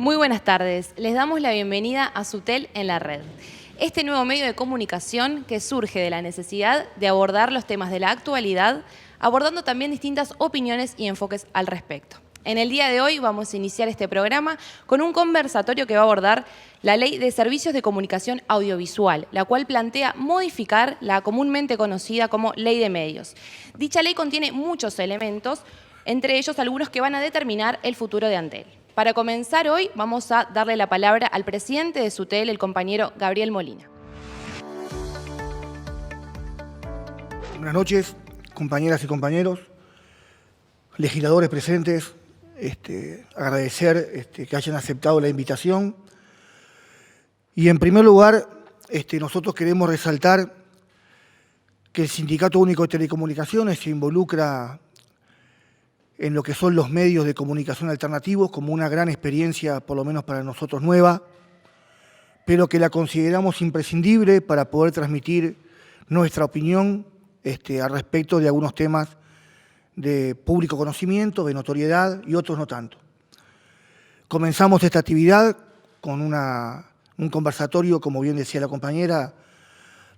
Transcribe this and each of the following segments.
Muy buenas tardes. Les damos la bienvenida a Sutel en la Red. Este nuevo medio de comunicación que surge de la necesidad de abordar los temas de la actualidad, abordando también distintas opiniones y enfoques al respecto. En el día de hoy vamos a iniciar este programa con un conversatorio que va a abordar la Ley de Servicios de Comunicación Audiovisual, la cual plantea modificar la comúnmente conocida como Ley de Medios. Dicha ley contiene muchos elementos, entre ellos algunos que van a determinar el futuro de Antel. Para comenzar hoy vamos a darle la palabra al presidente de Sutel, el compañero Gabriel Molina. Buenas noches, compañeras y compañeros, legisladores presentes. Agradecer que hayan aceptado la invitación. Y en primer lugar, nosotros queremos resaltar que el Sindicato Único de Telecomunicaciones se involucra en lo que son los medios de comunicación alternativos como una gran experiencia, por lo menos para nosotros nueva, pero que la consideramos imprescindible para poder transmitir nuestra opinión al respecto de algunos temas de público conocimiento, de notoriedad y otros no tanto. Comenzamos esta actividad con un conversatorio, como bien decía la compañera,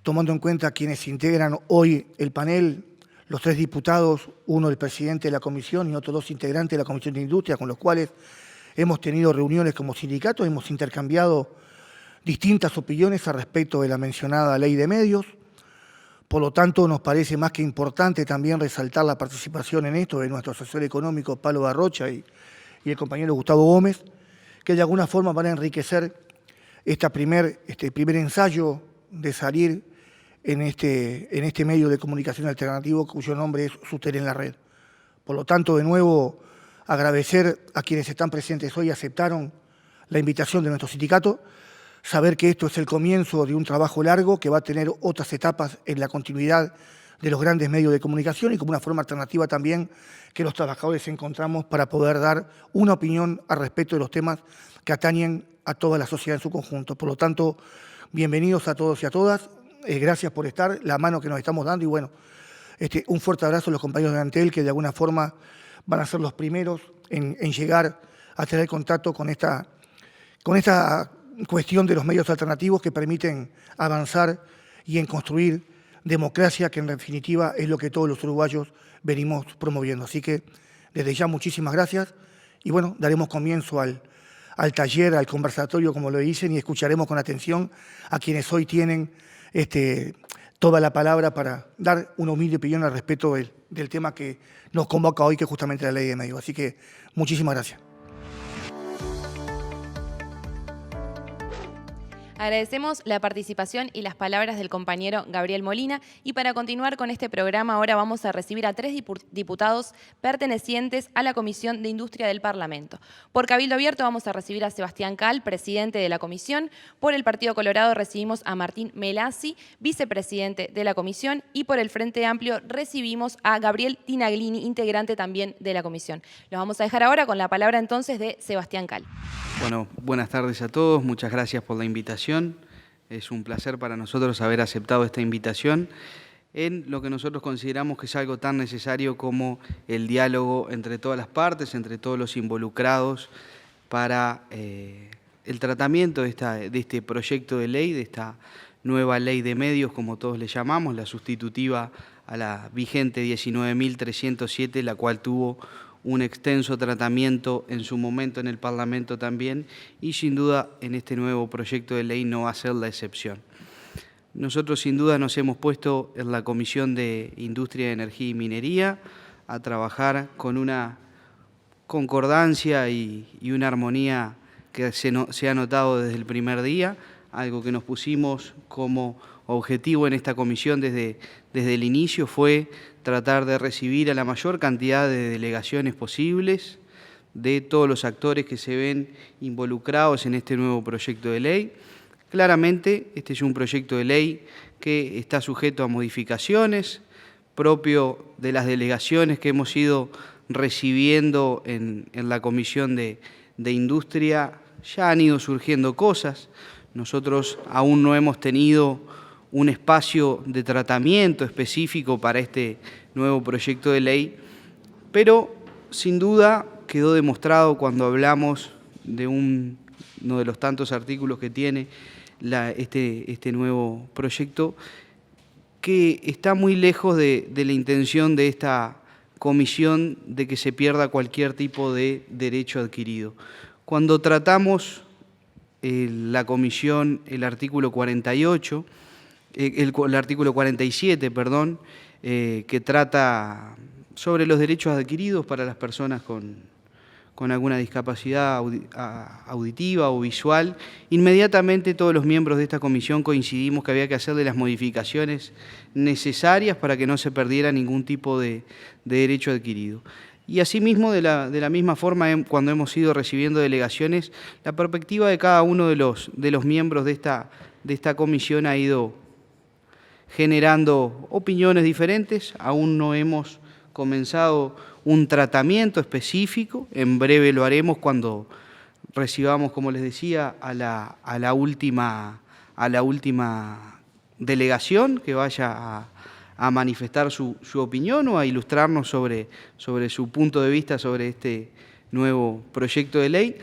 tomando en cuenta quienes integran hoy el panel, los 3 diputados, uno el presidente de la comisión y otros 2 integrantes de la Comisión de Industria, con los cuales hemos tenido reuniones como sindicato, hemos intercambiado distintas opiniones al respecto de la mencionada ley de medios. Por lo tanto, nos parece más que importante también resaltar la participación en esto de nuestro asesor económico, Pablo Barrocha, y el compañero Gustavo Gómez, que de alguna forma van a enriquecer este primer ensayo de salir en este medio de comunicación alternativo cuyo nombre es Sutel en la Red. Por lo tanto, de nuevo, agradecer a quienes están presentes hoy, aceptaron la invitación de nuestro sindicato, saber que esto es el comienzo de un trabajo largo que va a tener otras etapas en la continuidad de los grandes medios de comunicación y como una forma alternativa también que los trabajadores encontramos para poder dar una opinión al respecto de los temas que atañen a toda la sociedad en su conjunto. Por lo tanto, bienvenidos a todos y a todas. Gracias por estar, la mano que nos estamos dando y bueno, un fuerte abrazo a los compañeros de Antel que de alguna forma van a ser los primeros en llegar a tener contacto con esta cuestión de los medios alternativos que permiten avanzar y en construir democracia, que en definitiva es lo que todos los uruguayos venimos promoviendo. Así que desde ya muchísimas gracias y bueno, daremos comienzo al taller, al conversatorio, como lo dicen, y escucharemos con atención a quienes hoy tienen toda la palabra para dar una humilde opinión al respecto del tema que nos convoca hoy, que es justamente la ley de medios. Así que muchísimas gracias. Agradecemos la participación y las palabras del compañero Gabriel Molina y para continuar con este programa ahora vamos a recibir a 3 diputados pertenecientes a la Comisión de Industria del Parlamento. Por Cabildo Abierto vamos a recibir a Sebastián Cal, presidente de la comisión. Por el Partido Colorado recibimos a Martín Melasi, vicepresidente de la comisión. Y por el Frente Amplio recibimos a Gabriel Tinaglini, integrante también de la comisión. Los vamos a dejar ahora con la palabra entonces de Sebastián Cal. Bueno, buenas tardes a todos, muchas gracias por la invitación. Es un placer para nosotros haber aceptado esta invitación en lo que nosotros consideramos que es algo tan necesario como el diálogo entre todas las partes, entre todos los involucrados para el tratamiento de este proyecto de ley, de esta nueva ley de medios, como todos le llamamos, la sustitutiva a la vigente 19.307, la cual tuvo un extenso tratamiento en su momento en el Parlamento también y sin duda en este nuevo proyecto de ley no va a ser la excepción. Nosotros sin duda nos hemos puesto en la Comisión de Industria, Energía y Minería a trabajar con una concordancia y una armonía que se ha notado desde el primer día, algo que nos pusimos como objetivo en esta comisión desde el inicio fue tratar de recibir a la mayor cantidad de delegaciones posibles de todos los actores que se ven involucrados en este nuevo proyecto de ley. Claramente, este es un proyecto de ley que está sujeto a modificaciones, propio de las delegaciones que hemos ido recibiendo en la Comisión de Industria. Ya han ido surgiendo cosas. Nosotros aún no hemos tenido un espacio de tratamiento específico para este nuevo proyecto de ley, pero sin duda quedó demostrado cuando hablamos uno de los tantos artículos que tiene este nuevo proyecto, que está muy lejos de la intención de esta comisión de que se pierda cualquier tipo de derecho adquirido. Cuando tratamos la comisión el artículo 48, el artículo 47, perdón, que trata sobre los derechos adquiridos para las personas con alguna discapacidad auditiva o visual, inmediatamente todos los miembros de esta comisión coincidimos que había que hacerle las modificaciones necesarias para que no se perdiera ningún tipo de derecho adquirido. Y asimismo, de la misma forma, cuando hemos ido recibiendo delegaciones, la perspectiva de cada uno de los miembros de esta comisión ha ido generando opiniones diferentes. Aún no hemos comenzado un tratamiento específico, en breve lo haremos cuando recibamos, como les decía, a la última delegación que vaya a manifestar su opinión o a ilustrarnos sobre su punto de vista sobre este nuevo proyecto de ley.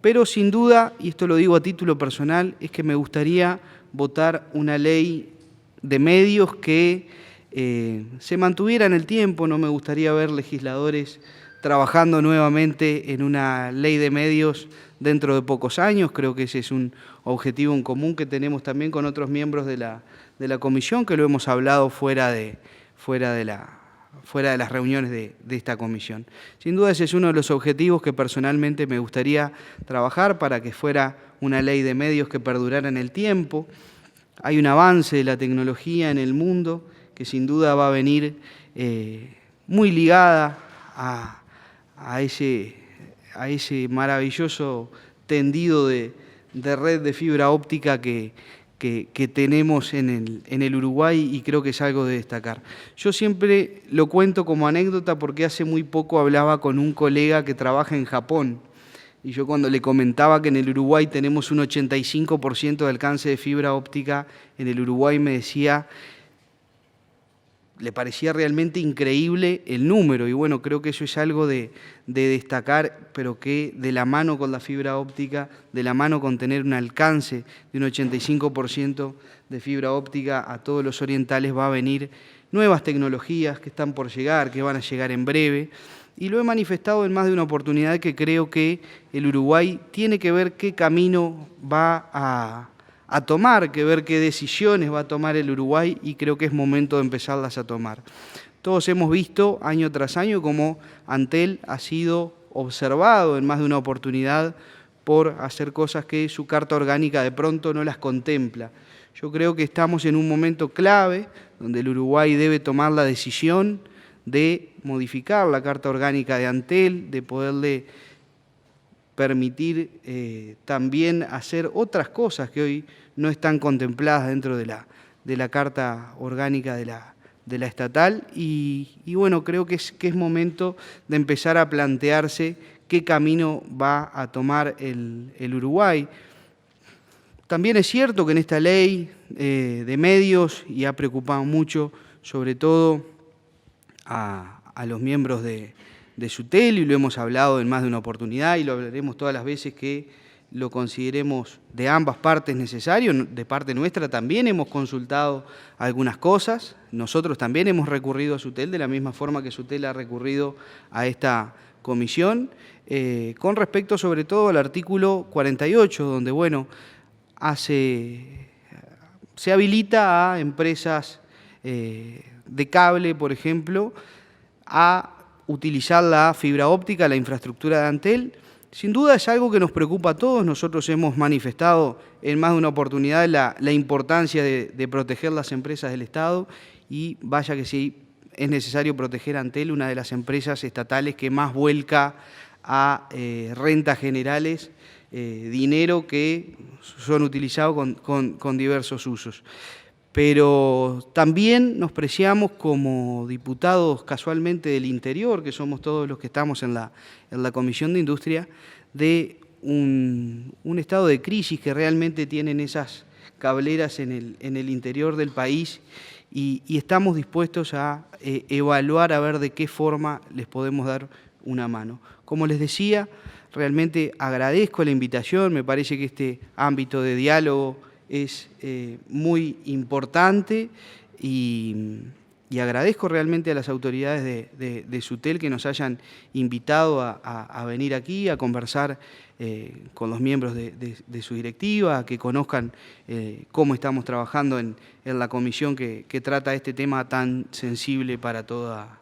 Pero sin duda, y esto lo digo a título personal, es que me gustaría votar una ley de medios que se mantuviera en el tiempo. No me gustaría ver legisladores trabajando nuevamente en una ley de medios dentro de pocos años. Creo que ese es un objetivo en común que tenemos también con otros miembros de la comisión, que lo hemos hablado fuera de las reuniones de esta comisión. Sin duda ese es uno de los objetivos que personalmente me gustaría trabajar para que fuera una ley de medios que perdurara en el tiempo. Hay un avance de la tecnología en el mundo que sin duda va a venir muy ligada a ese maravilloso tendido de red de fibra óptica que tenemos en el Uruguay, y creo que es algo de destacar. Yo siempre lo cuento como anécdota porque hace muy poco hablaba con un colega que trabaja en Japón, y yo cuando le comentaba que en el Uruguay tenemos un 85% de alcance de fibra óptica, en el Uruguay me decía, le parecía realmente increíble el número, y bueno, creo que eso es algo de destacar, pero que de la mano con la fibra óptica, de la mano con tener un alcance de un 85% de fibra óptica a todos los orientales, va a venir nuevas tecnologías que están por llegar, que van a llegar en breve, y lo he manifestado en más de una oportunidad que creo que el Uruguay tiene que ver qué camino va a tomar, que ver qué decisiones va a tomar el Uruguay, y creo que es momento de empezarlas a tomar. Todos hemos visto año tras año cómo Antel ha sido observado en más de una oportunidad por hacer cosas que su carta orgánica de pronto no las contempla. Yo creo que estamos en un momento clave donde el Uruguay debe tomar la decisión de modificar la carta orgánica de Antel, de poderle permitir también hacer otras cosas que hoy no están contempladas dentro de la carta orgánica de la estatal, y bueno, creo que es momento de empezar a plantearse qué camino va a tomar el Uruguay. También es cierto que en esta ley de medios, y ha preocupado mucho, sobre todo a los miembros de SUTEL, y lo hemos hablado en más de una oportunidad, y lo hablaremos todas las veces que lo consideremos de ambas partes necesario. De parte nuestra también hemos consultado algunas cosas, nosotros también hemos recurrido a SUTEL de la misma forma que SUTEL ha recurrido a esta comisión, con respecto sobre todo al artículo 48, donde bueno, se habilita a empresas de cable, por ejemplo, a utilizar la fibra óptica, la infraestructura de Antel. Sin duda es algo que nos preocupa a todos. Nosotros hemos manifestado en más de una oportunidad la importancia de proteger las empresas del Estado, y vaya que sí es necesario proteger a Antel, una de las empresas estatales que más vuelca a rentas generales, dinero que son utilizados con diversos usos. Pero también nos preciamos como diputados casualmente del interior, que somos todos los que estamos en la Comisión de Industria, de un estado de crisis que realmente tienen esas cableras en el interior del país, y estamos dispuestos a evaluar a ver de qué forma les podemos dar una mano. como les decía, realmente agradezco la invitación, me parece que este ámbito de diálogo es muy importante y agradezco realmente a las autoridades de SUTEL que nos hayan invitado a venir aquí, a conversar con los miembros de su directiva, a que conozcan cómo estamos trabajando en la comisión que trata este tema tan sensible para toda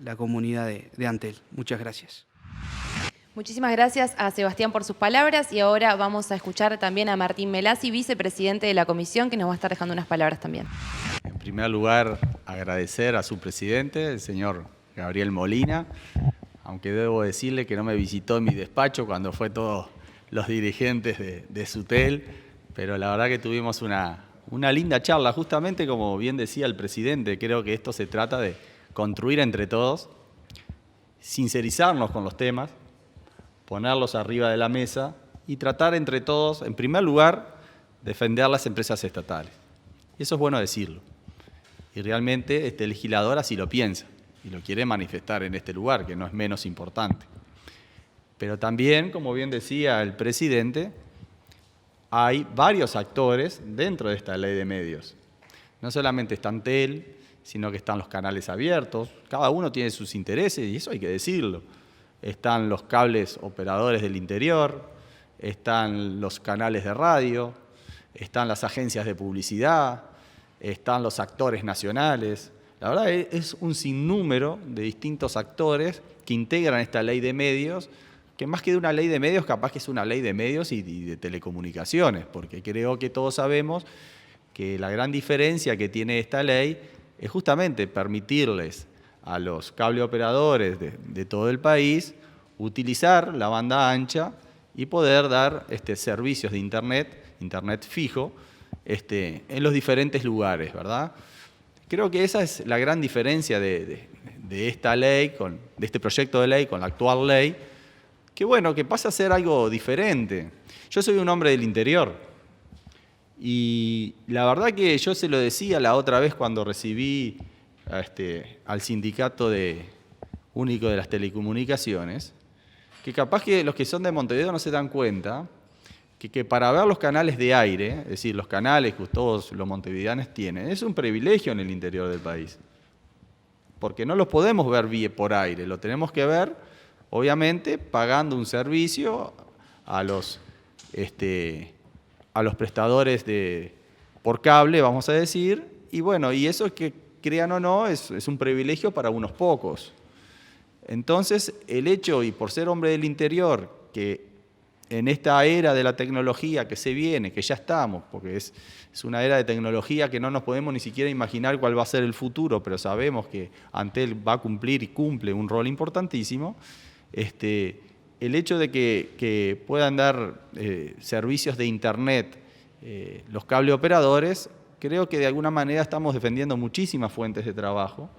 la comunidad de Antel. Muchas gracias. Muchísimas gracias a Sebastián por sus palabras y ahora vamos a escuchar también a Martín Melasi, vicepresidente de la comisión, que nos va a estar dejando unas palabras también. En primer lugar, agradecer a su presidente, el señor Gabriel Molina, aunque debo decirle que no me visitó en mi despacho cuando fue todos los dirigentes de SUTEL, pero la verdad que tuvimos una linda charla, justamente como bien decía el presidente. Creo que esto se trata de construir entre todos, sincerizarnos con los temas, ponerlos arriba de la mesa y tratar entre todos, en primer lugar, defender las empresas estatales. Y eso es bueno decirlo. Y realmente este legislador así lo piensa y lo quiere manifestar en este lugar, que no es menos importante. Pero también, como bien decía el presidente, hay varios actores dentro de esta ley de medios. No solamente está Antel, sino que están los canales abiertos. Cada uno tiene sus intereses y eso hay que decirlo. Están los cables operadores del interior, están los canales de radio, están las agencias de publicidad, están los actores nacionales. La verdad es un sinnúmero de distintos actores que integran esta ley de medios, que más que de una ley de medios, capaz que es una ley de medios y de telecomunicaciones, porque creo que todos sabemos que la gran diferencia que tiene esta ley es justamente permitirles a los cable operadores de todo el país utilizar la banda ancha y poder dar servicios de internet fijo, en los diferentes lugares, ¿verdad? Creo que esa es la gran diferencia de esta ley, de este proyecto de ley con la actual ley, que bueno, que pasa a ser algo diferente. Yo soy un hombre del interior y la verdad que yo se lo decía la otra vez cuando recibí al sindicato único de las telecomunicaciones, que capaz que los que son de Montevideo no se dan cuenta que para ver los canales de aire, es decir, los canales que todos los montevideanos tienen, es un privilegio en el interior del país. Porque no los podemos ver por aire, lo tenemos que ver, obviamente, pagando un servicio a los prestadores por cable, vamos a decir, y bueno, y eso es que, crean o no, es un privilegio para unos pocos. Entonces, el hecho, y por ser hombre del interior, que en esta era de la tecnología que se viene, que ya estamos, porque es una era de tecnología que no nos podemos ni siquiera imaginar cuál va a ser el futuro, pero sabemos que Antel va a cumplir y cumple un rol importantísimo, el hecho de que puedan dar servicios de Internet los cable operadores, creo que de alguna manera estamos defendiendo muchísimas fuentes de trabajo,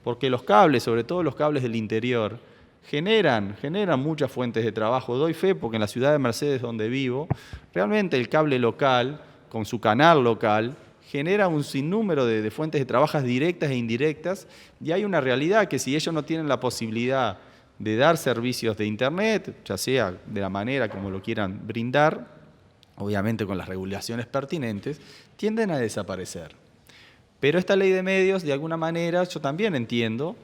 porque los cables, sobre todo los cables del interior, generan muchas fuentes de trabajo. Doy fe porque en la ciudad de Mercedes, donde vivo, realmente el cable local, con su canal local, genera un sinnúmero de fuentes de trabajo directas e indirectas, y hay una realidad que si ellos no tienen la posibilidad de dar servicios de Internet, ya sea de la manera como lo quieran brindar, obviamente con las regulaciones pertinentes, tienden a desaparecer. Pero esta ley de medios, de alguna manera, yo también entiendo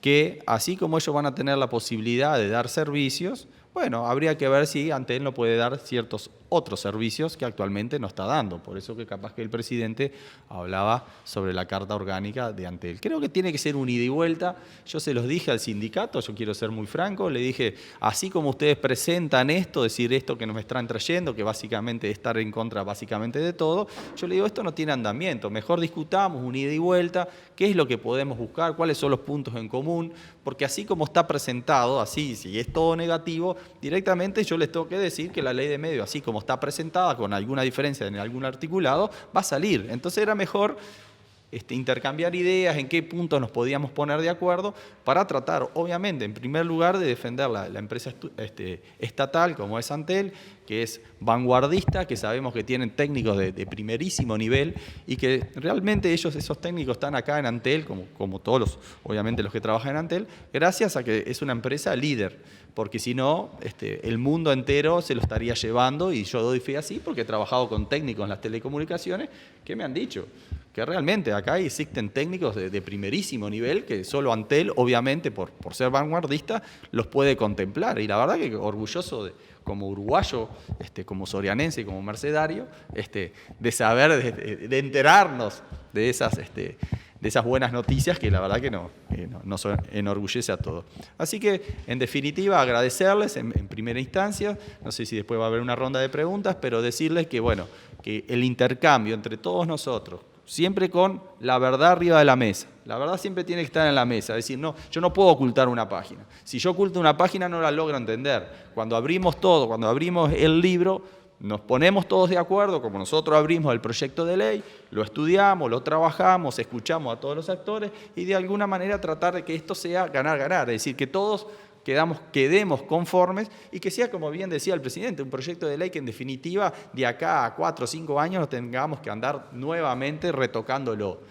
que así como ellos van a tener la posibilidad de dar servicios, bueno, habría que ver si Antel no puede dar ciertos otros servicios que actualmente no está dando. Por eso que capaz que el presidente hablaba sobre la carta orgánica de Antel. Creo que tiene que ser un ida y vuelta. Yo se los dije al sindicato, yo quiero ser muy franco, le dije, así como ustedes presentan esto, decir esto que nos están trayendo, que básicamente es estar en contra básicamente de todo, yo le digo, esto no tiene andamiento, mejor discutamos un ida y vuelta, qué es lo que podemos buscar, cuáles son los puntos en común, porque así como está presentado, así, si es todo negativo, directamente yo les tengo que decir que la ley de medios, así como está presentada, con alguna diferencia en algún articulado, va a salir. Entonces era mejor intercambiar ideas, en qué puntos nos podíamos poner de acuerdo para tratar, obviamente, en primer lugar, de defender la empresa estatal como es Antel, que es vanguardista, que sabemos que tienen técnicos de primerísimo nivel y que realmente esos técnicos están acá en Antel, como todos obviamente los que trabajan en Antel, gracias a que es una empresa líder, porque si no, el mundo entero se lo estaría llevando, y yo doy fe así porque he trabajado con técnicos en las telecomunicaciones que me han dicho que realmente acá existen técnicos de primerísimo nivel que solo Antel, obviamente, por ser vanguardista, los puede contemplar. Y la verdad que orgulloso como uruguayo, como sorianense y como mercedario, de saber, de enterarnos de esas buenas noticias que la verdad que nos enorgullece a todos. Así que, en definitiva, agradecerles en primera instancia, no sé si después va a haber una ronda de preguntas, pero decirles que, bueno, que el intercambio entre todos nosotros, siempre con la verdad arriba de la mesa. La verdad siempre tiene que estar en la mesa. Es decir, no, yo no puedo ocultar una página. Si yo oculto una página no la logro entender. Cuando abrimos todo, cuando abrimos el libro, nos ponemos todos de acuerdo, como nosotros abrimos el proyecto de ley, lo estudiamos, lo trabajamos, escuchamos a todos los actores y de alguna manera tratar de que esto sea ganar-ganar. Es decir, que todos quedemos conformes y que sea, como bien decía el presidente, un proyecto de ley que en definitiva de acá a 4 o 5 años no tengamos que andar nuevamente retocándolo.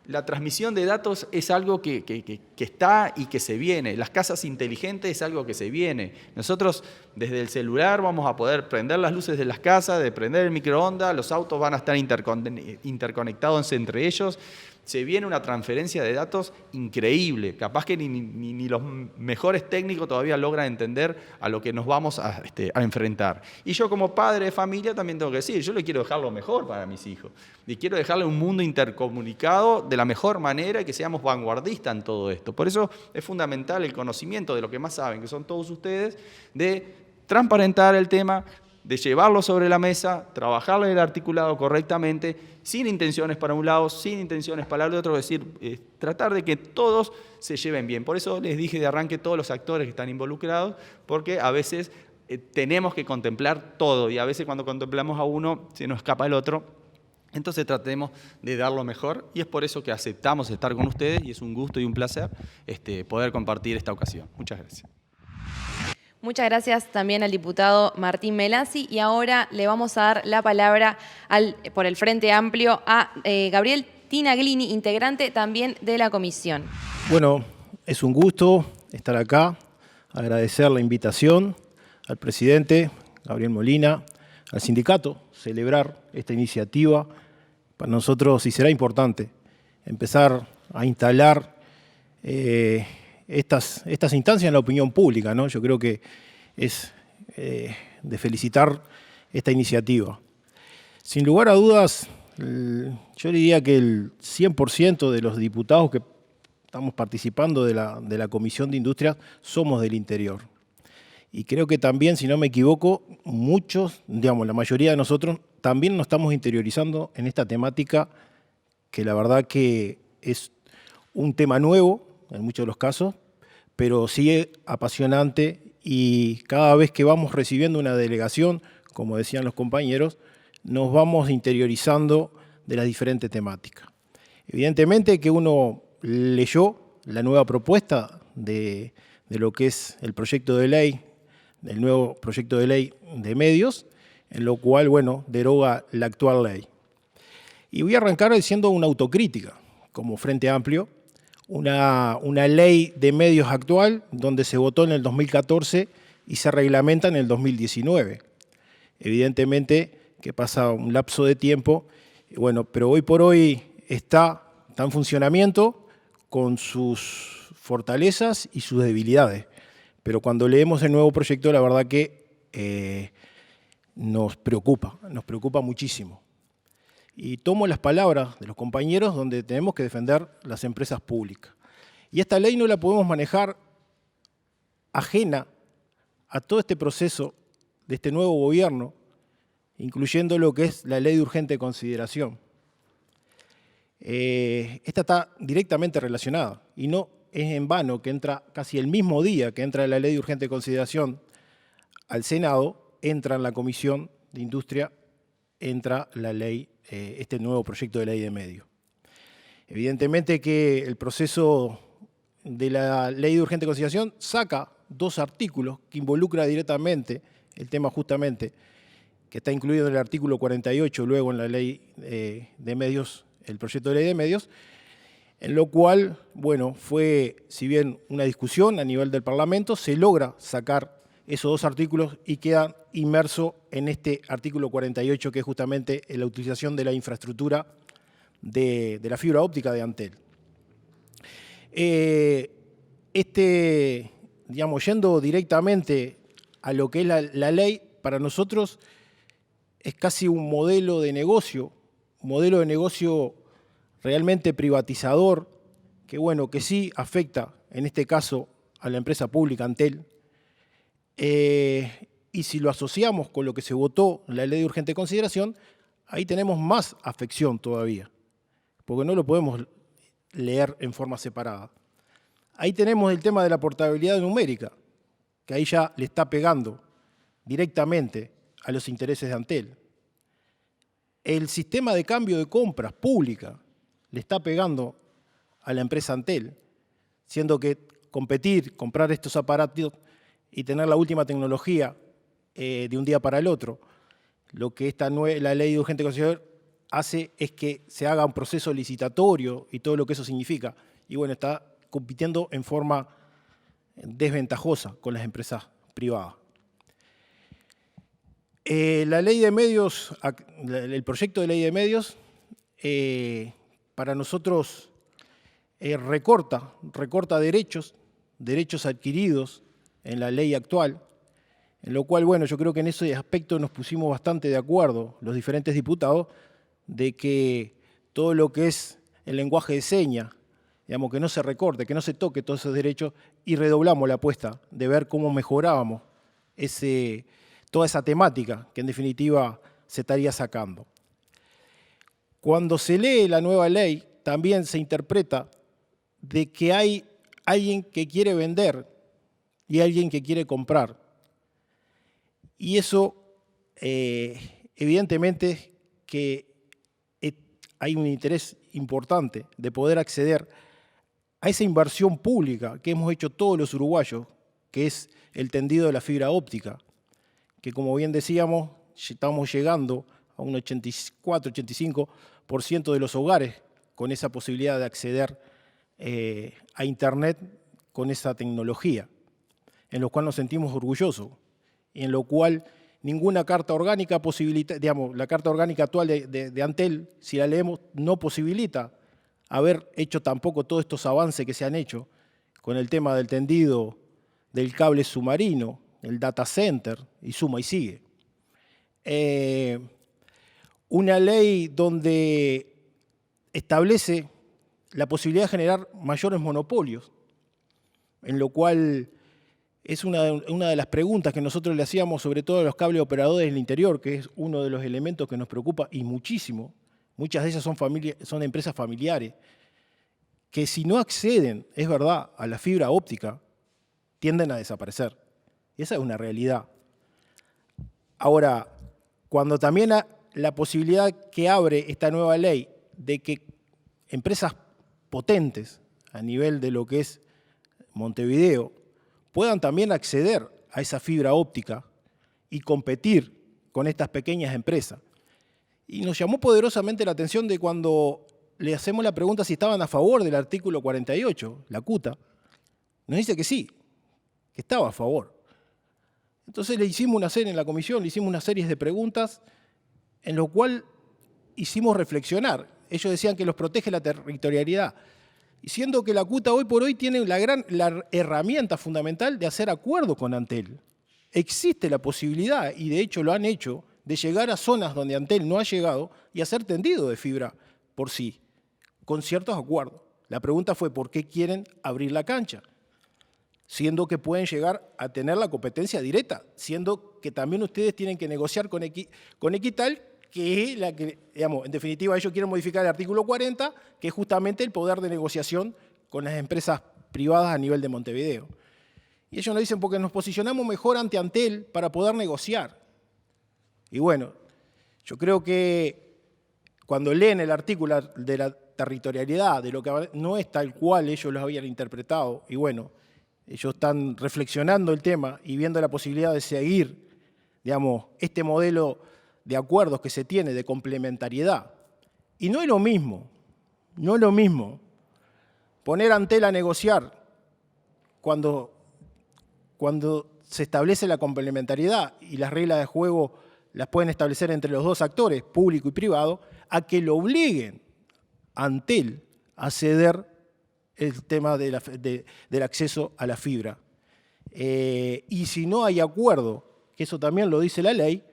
La transmisión de datos es algo que está y que se viene. Las casas inteligentes es algo que se viene. Nosotros desde el celular vamos a poder prender las luces de las casas, de prender el microondas, los autos van a estar interconectados entre ellos. Se viene una transferencia de datos increíble, capaz que ni los mejores técnicos todavía logran entender a lo que nos vamos a enfrentar. Y yo como padre de familia también tengo que decir, yo le quiero dejar lo mejor para mis hijos, y quiero dejarle un mundo intercomunicado de la mejor manera y que seamos vanguardistas en todo esto. Por eso es fundamental el conocimiento de lo que más saben, que son todos ustedes, de transparentar el tema, de llevarlo sobre la mesa, trabajarle el articulado correctamente, sin intenciones para un lado, sin intenciones para el otro, es decir, tratar de que todos se lleven bien. Por eso les dije de arranque todos los actores que están involucrados, porque a veces tenemos que contemplar todo y a veces cuando contemplamos a uno se nos escapa el otro. Entonces tratemos de dar lo mejor y es por eso que aceptamos estar con ustedes y es un gusto y un placer poder compartir esta ocasión. Muchas gracias. Muchas gracias también al diputado Martín Melassi y ahora le vamos a dar la palabra por el Frente Amplio a Gabriel Tinaglini, integrante también de la comisión. Bueno, es un gusto estar acá, agradecer la invitación al presidente Gabriel Molina, al sindicato, celebrar esta iniciativa. Para nosotros sí será importante empezar a instalar estas instancias en la opinión pública, ¿no? Yo creo que es de felicitar esta iniciativa. Sin lugar a dudas, yo diría que el 100% de los diputados que estamos participando de la Comisión de Industria somos del interior. Y creo que también, si no me equivoco, muchos, digamos, la mayoría de nosotros también nos estamos interiorizando en esta temática que la verdad que es un tema nuevo, en muchos de los casos, pero sí apasionante y cada vez que vamos recibiendo una delegación, como decían los compañeros, nos vamos interiorizando de las diferentes temáticas. Evidentemente que uno leyó la nueva propuesta de lo que es el proyecto de ley, el nuevo proyecto de ley de medios, en lo cual, bueno, deroga la actual ley. Y voy a arrancar haciendo una autocrítica como Frente Amplio, una ley de medios actual donde se votó en el 2014 y se reglamenta en el 2019. Evidentemente que pasa un lapso de tiempo, bueno, pero hoy por hoy está en funcionamiento con sus fortalezas y sus debilidades. Pero cuando leemos el nuevo proyecto, la verdad que nos preocupa muchísimo. Y tomo las palabras de los compañeros donde tenemos que defender las empresas públicas. Y esta ley no la podemos manejar ajena a todo este proceso de este nuevo gobierno, incluyendo lo que es la ley de urgente consideración. Esta está directamente relacionada y no es en vano que entra casi el mismo día que entra la ley de urgente consideración al Senado, entra en la Comisión de Industria, entra la ley este nuevo proyecto de ley de medios. Evidentemente que el proceso de la ley de urgente consideración saca 2 artículos que involucra directamente el tema justamente que está incluido en el artículo 48, luego en la ley de medios, el proyecto de ley de medios, en lo cual, bueno, fue, si bien una discusión a nivel del Parlamento, se logra sacar esos 2 artículos y queda inmerso en este artículo 48, que es justamente la utilización de la infraestructura de la fibra óptica de Antel. Digamos, yendo directamente a lo que es la ley, para nosotros es casi un modelo de negocio realmente privatizador, que bueno, que sí afecta, en este caso, a la empresa pública Antel. Y si lo asociamos con lo que se votó en la ley de urgente consideración, ahí tenemos más afección todavía, porque no lo podemos leer en forma separada. Ahí tenemos el tema de la portabilidad numérica, que ahí ya le está pegando directamente a los intereses de Antel. El sistema de cambio de compras pública le está pegando a la empresa Antel, siendo que competir, comprar estos aparatos y tener la última tecnología de un día para el otro, lo que la ley de urgente consideración hace es que se haga un proceso licitatorio y todo lo que eso significa. Y bueno, está compitiendo en forma desventajosa con las empresas privadas. La ley de medios, el proyecto de ley de medios, para nosotros recorta derechos adquiridos en la ley actual, en lo cual, bueno, yo creo que en ese aspecto nos pusimos bastante de acuerdo los diferentes diputados, de que todo lo que es el lenguaje de señas, digamos, que no se recorte, que no se toque todos esos derechos, y redoblamos la apuesta de ver cómo mejorábamos toda esa temática que en definitiva se estaría sacando. Cuando se lee la nueva ley, también se interpreta de que hay alguien que quiere vender y alguien que quiere comprar. Y eso, evidentemente, que hay un interés importante de poder acceder a esa inversión pública que hemos hecho todos los uruguayos, que es el tendido de la fibra óptica, que como bien decíamos, estamos llegando a un 84-85% de los hogares con esa posibilidad de acceder a Internet con esa tecnología, en lo cual nos sentimos orgullosos y en lo cual ninguna carta orgánica posibilita, digamos, la carta orgánica actual de Antel, si la leemos, no posibilita haber hecho tampoco todos estos avances que se han hecho con el tema del tendido del cable submarino, el data center, y suma y sigue. Una ley donde establece la posibilidad de generar mayores monopolios, en lo cual es una de las preguntas que nosotros le hacíamos, sobre todo a los cable operadores del interior, que es uno de los elementos que nos preocupa y muchísimo. Muchas de ellas son empresas familiares, que si no acceden, es verdad, a la fibra óptica, tienden a desaparecer. Y esa es una realidad. Ahora, cuando también la posibilidad que abre esta nueva ley de que empresas potentes a nivel de lo que es Montevideo puedan también acceder a esa fibra óptica y competir con estas pequeñas empresas. Y nos llamó poderosamente la atención de cuando le hacemos la pregunta si estaban a favor del artículo 48, la CUTA, nos dice que sí, que estaba a favor. Entonces le hicimos en la comisión, le hicimos una serie de preguntas en lo cual hicimos reflexionar. Ellos decían que los protege la territorialidad, y siendo que la CUTA hoy por hoy tiene la herramienta fundamental de hacer acuerdos con Antel. Existe la posibilidad, y de hecho lo han hecho, de llegar a zonas donde Antel no ha llegado y hacer tendido de fibra por sí, con ciertos acuerdos. La pregunta fue ¿por qué quieren abrir la cancha? Siendo que pueden llegar a tener la competencia directa, siendo que también ustedes tienen que negociar con Equital, que es la que, digamos, en definitiva ellos quieren modificar el artículo 40, que es justamente el poder de negociación con las empresas privadas a nivel de Montevideo. Y ellos nos dicen porque nos posicionamos mejor ante Antel para poder negociar. Y bueno, yo creo que cuando leen el artículo de la territorialidad, de lo que no es tal cual ellos lo habían interpretado, y bueno, ellos están reflexionando el tema y viendo la posibilidad de seguir, digamos, este modelo de acuerdos que se tiene de complementariedad. Y no es lo mismo poner a Antel a negociar cuando se establece la complementariedad y las reglas de juego las pueden establecer entre los dos actores, público y privado, a que lo obliguen a Antel a ceder el tema del acceso a la fibra. Y si no hay acuerdo, que eso también lo dice la ley,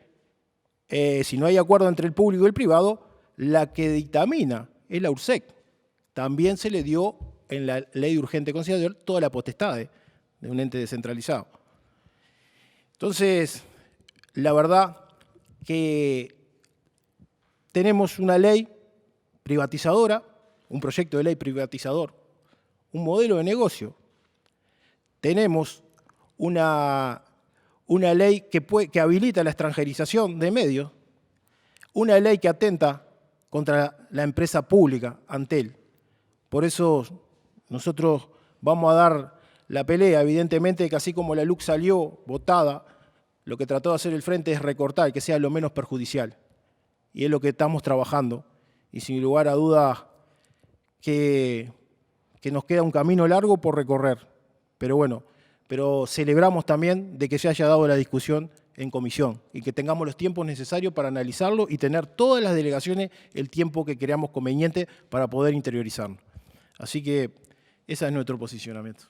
si no hay acuerdo entre el público y el privado, la que dictamina es la URSEC. También se le dio en la ley de urgente consideración toda la potestad de un ente descentralizado. Entonces, la verdad que tenemos una ley privatizadora, un proyecto de ley privatizador, un modelo de negocio. Tenemos una ley que habilita la extranjerización de medios, una ley que atenta contra la empresa pública, Antel. Por eso nosotros vamos a dar la pelea, evidentemente que así como la LUC salió votada, lo que trató de hacer el Frente es recortar, que sea lo menos perjudicial. Y es lo que estamos trabajando. Y sin lugar a dudas que nos queda un camino largo por recorrer. Pero bueno, celebramos también de que se haya dado la discusión en comisión y que tengamos los tiempos necesarios para analizarlo y tener todas las delegaciones el tiempo que creamos conveniente para poder interiorizarlo. Así que ese es nuestro posicionamiento.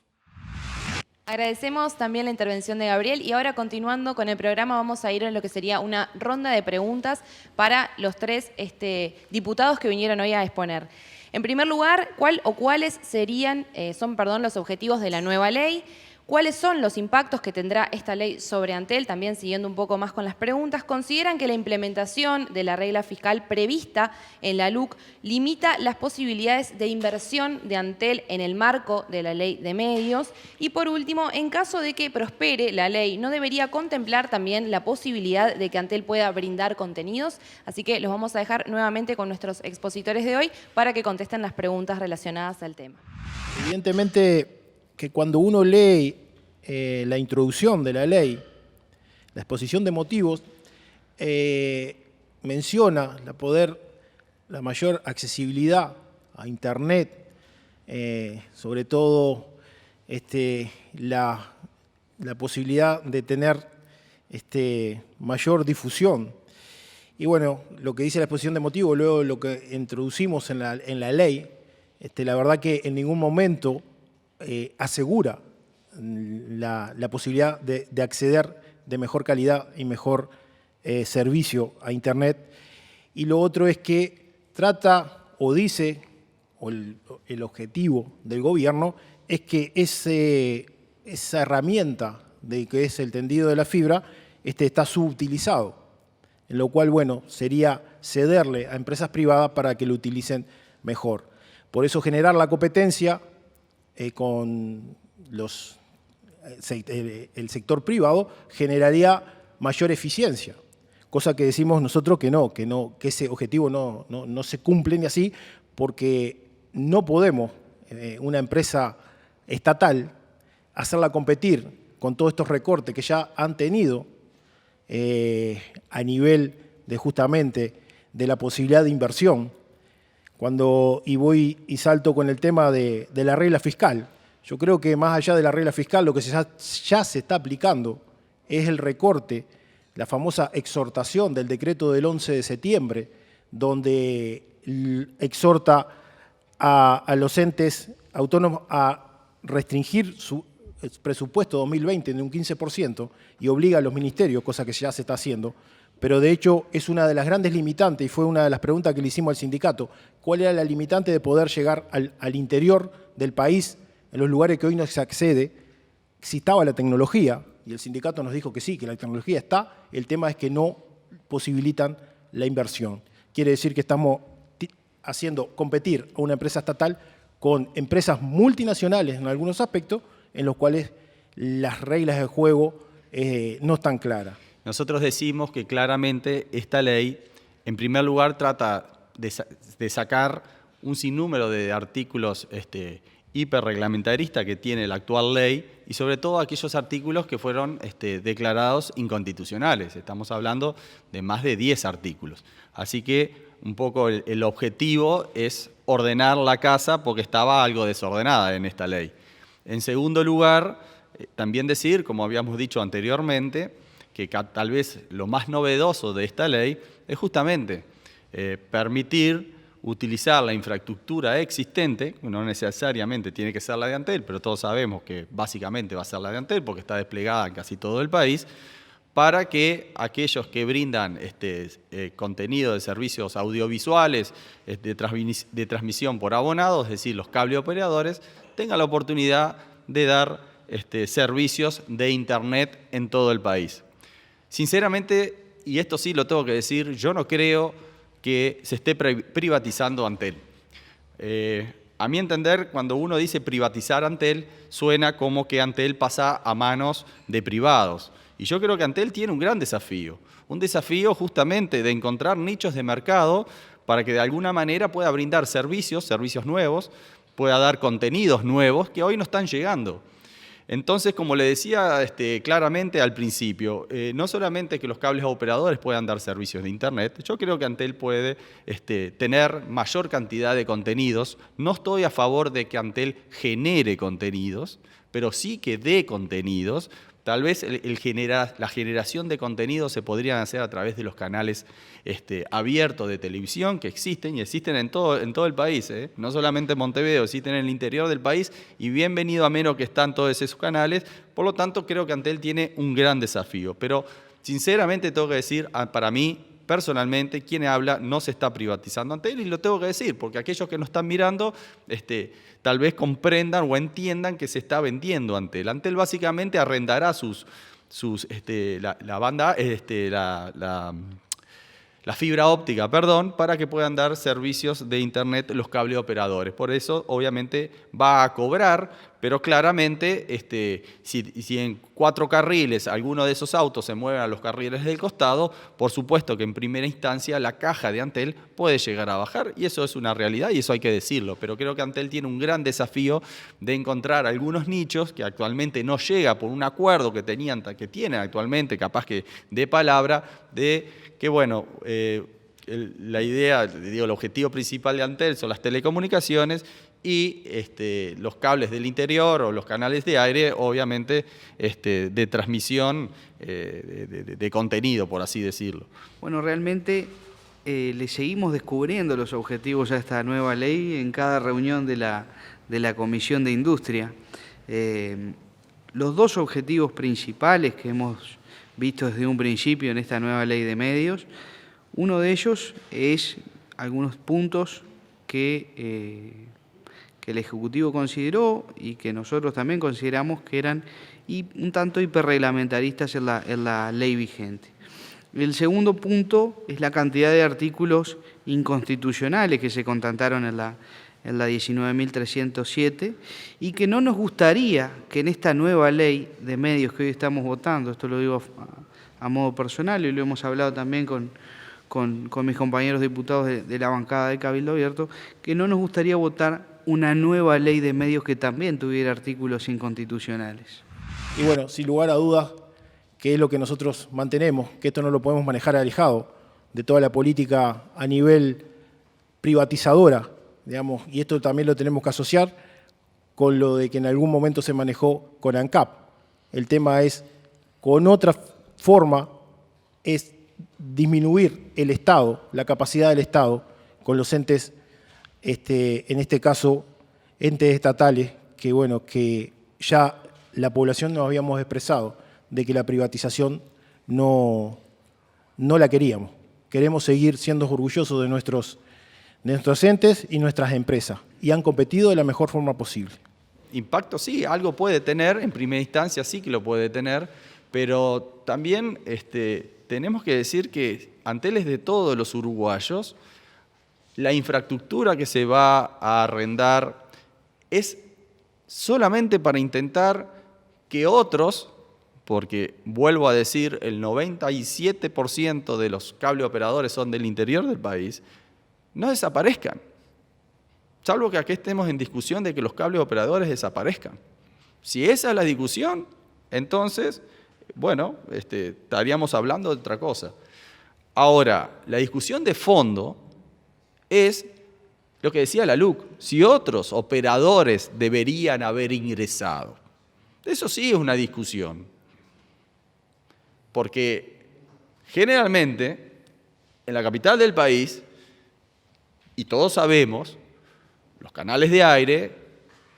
Agradecemos también la intervención de Gabriel y ahora continuando con el programa vamos a ir en lo que sería una ronda de preguntas para los tres diputados que vinieron hoy a exponer. En primer lugar, ¿cuál o cuáles son los objetivos de la nueva ley? ¿Cuáles son los impactos que tendrá esta ley sobre Antel? También siguiendo un poco más con las preguntas, ¿consideran que la implementación de la regla fiscal prevista en la LUC limita las posibilidades de inversión de Antel en el marco de la ley de medios? Y por último, en caso de que prospere la ley, ¿no debería contemplar también la posibilidad de que Antel pueda brindar contenidos? Así que los vamos a dejar nuevamente con nuestros expositores de hoy para que contesten las preguntas relacionadas al tema. Evidentemente que cuando uno lee la introducción de la ley, la exposición de motivos, menciona la mayor accesibilidad a Internet, sobre todo la posibilidad de tener mayor difusión. Y bueno, lo que dice la exposición de motivos, luego lo que introducimos en la ley, la verdad que en ningún momento asegura la posibilidad de acceder de mejor calidad y mejor servicio a Internet. Y lo otro es que trata o dice, o el objetivo del gobierno, es que esa herramienta de que es el tendido de la fibra está subutilizado, en lo cual, bueno, sería cederle a empresas privadas para que lo utilicen mejor. Por eso generar la competencia con el sector privado generaría mayor eficiencia, cosa que decimos nosotros que ese objetivo no se cumple ni así, porque no podemos, una empresa estatal, hacerla competir con todos estos recortes que ya han tenido a nivel de justamente de la posibilidad de inversión. Voy y salto con el tema de la regla fiscal. Yo creo que más allá de la regla fiscal, lo que ya se está aplicando es el recorte, la famosa exhortación del decreto del 11 de septiembre, donde exhorta a los entes autónomos a restringir su presupuesto 2020 en un 15% y obliga a los ministerios, cosa que ya se está haciendo. Pero de hecho es una de las grandes limitantes y fue una de las preguntas que le hicimos al sindicato. ¿Cuál era la limitante de poder llegar al interior del país, en los lugares que hoy no se accede? Si estaba la tecnología, y el sindicato nos dijo que sí, que la tecnología está, el tema es que no posibilitan la inversión. Quiere decir que estamos haciendo competir a una empresa estatal con empresas multinacionales en algunos aspectos, en los cuales las reglas de juego no están claras. Nosotros decimos que claramente esta ley, en primer lugar, trata de sacar un sinnúmero de artículos hiperreglamentaristas que tiene la actual ley y sobre todo aquellos artículos que fueron declarados inconstitucionales. Estamos hablando de más de 10 artículos. Así que un poco el objetivo es ordenar la casa porque estaba algo desordenada en esta ley. En segundo lugar, también decir, como habíamos dicho anteriormente, que tal vez lo más novedoso de esta ley es justamente permitir utilizar la infraestructura existente, no necesariamente tiene que ser la de Antel, pero todos sabemos que básicamente va a ser la de Antel porque está desplegada en casi todo el país, para que aquellos que brindan contenido de servicios audiovisuales de transmisión por abonado, es decir, los cable operadores, tengan la oportunidad de dar servicios de Internet en todo el país. Sinceramente, y esto sí lo tengo que decir, yo no creo que se esté privatizando Antel. A mi entender, cuando uno dice privatizar Antel, suena como que Antel pasa a manos de privados. Y yo creo que Antel tiene un gran desafío. Un desafío justamente de encontrar nichos de mercado para que de alguna manera pueda brindar servicios nuevos, pueda dar contenidos nuevos que hoy no están llegando. Entonces, como le decía claramente al principio, no solamente que los cables operadores puedan dar servicios de Internet, yo creo que Antel puede tener mayor cantidad de contenidos. No estoy a favor de que Antel genere contenidos, pero sí que dé contenidos. Tal vez la generación de contenidos se podrían hacer a través de los canales abiertos de televisión que existen y existen en todo el país, no solamente en Montevideo, existen en el interior del país y bienvenido a menos que están todos esos canales. Por lo tanto, creo que Antel tiene un gran desafío. Pero sinceramente tengo que decir, para mí, personalmente, quien habla no se está privatizando Antel y lo tengo que decir, porque aquellos que nos están mirando tal vez comprendan o entiendan que se está vendiendo Antel. Antel básicamente arrendará la fibra óptica, para que puedan dar servicios de Internet los cable operadores. Por eso, obviamente, va a cobrar, pero claramente, si en 4 carriles alguno de esos autos se mueven a los carriles del costado, por supuesto que en primera instancia la caja de Antel puede llegar a bajar, y eso es una realidad y eso hay que decirlo. Pero creo que Antel tiene un gran desafío de encontrar algunos nichos que actualmente no llega por un acuerdo que tienen actualmente, capaz que de palabra, de que bueno, la idea, el objetivo principal de Antel son las telecomunicaciones y los cables del interior o los canales de aire, obviamente, de transmisión de contenido, por así decirlo. Bueno, realmente le seguimos descubriendo los objetivos a esta nueva ley en cada reunión de la Comisión de Industria. Los 2 objetivos principales que hemos visto desde un principio en esta nueva ley de medios, uno de ellos es algunos puntos que el Ejecutivo consideró y que nosotros también consideramos que eran un tanto hiperreglamentaristas en la ley vigente. El segundo punto es la cantidad de artículos inconstitucionales que se constataron en la 19.307 y que no nos gustaría que en esta nueva ley de medios que hoy estamos votando, esto lo digo a modo personal y lo hemos hablado también con mis compañeros diputados de la bancada de Cabildo Abierto, que no nos gustaría votar una nueva ley de medios que también tuviera artículos inconstitucionales. Y bueno, sin lugar a dudas, que es lo que nosotros mantenemos, que esto no lo podemos manejar alejado de toda la política a nivel privatizadora, digamos, y esto también lo tenemos que asociar con lo de que en algún momento se manejó con ANCAP. El tema es, con otra forma, es disminuir el Estado, la capacidad del Estado, con los entes, en este caso, entes estatales, que bueno, que ya la población nos habíamos expresado de que la privatización no la queríamos. Queremos seguir siendo orgullosos de nuestros entes y nuestras empresas, y han competido de la mejor forma posible. Impacto sí, algo puede tener, en primera instancia sí que lo puede tener, pero también tenemos que decir que Antel es de todos los uruguayos. La infraestructura que se va a arrendar es solamente para intentar que otros, porque vuelvo a decir, el 97% de los cable operadores son del interior del país, no desaparezcan. Salvo que aquí estemos en discusión de que los cables operadores desaparezcan. Si esa es la discusión, entonces, bueno, estaríamos hablando de otra cosa. Ahora, la discusión de fondo es lo que decía la LUC, si otros operadores deberían haber ingresado. Eso sí es una discusión. Porque generalmente, en la capital del país, y todos sabemos, los canales de aire,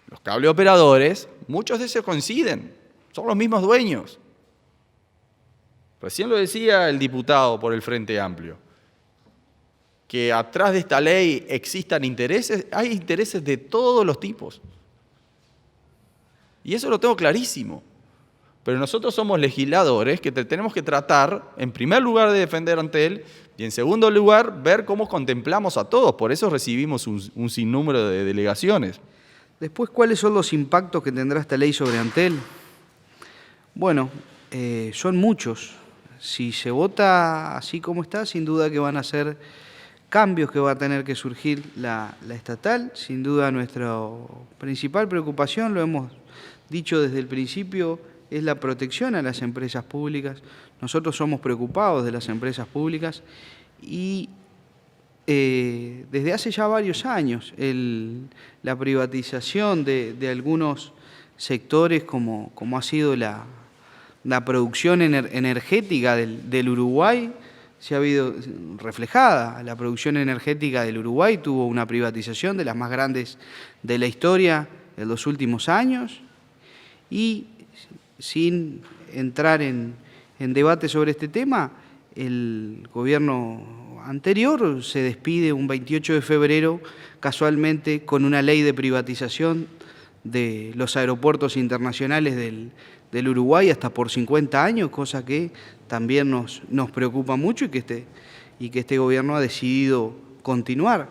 los cable operadores, muchos de ellos coinciden, son los mismos dueños. Recién lo decía el diputado por el Frente Amplio, que atrás de esta ley existan intereses, hay intereses de todos los tipos. Y eso lo tengo clarísimo. Pero nosotros somos legisladores que tenemos que tratar, en primer lugar, de defender a Antel y en segundo lugar, ver cómo contemplamos a todos. Por eso recibimos un sinnúmero de delegaciones. Después, ¿cuáles son los impactos que tendrá esta ley sobre Antel? Bueno, son muchos. Si se vota así como está, sin duda que van a ser cambios que va a tener que surgir la estatal. Sin duda nuestra principal preocupación, lo hemos dicho desde el principio, es la protección a las empresas públicas. Nosotros somos preocupados de las empresas públicas y desde hace ya varios años la privatización de algunos sectores como ha sido la producción energética del Uruguay se ha habido reflejada. La producción energética del Uruguay tuvo una privatización de las más grandes de la historia en los últimos años y sin entrar en debate sobre este tema, el gobierno anterior se despide un 28 de febrero casualmente con una ley de privatización de los aeropuertos internacionales del Uruguay hasta por 50 años, cosa que también nos preocupa mucho y que este gobierno ha decidido continuar.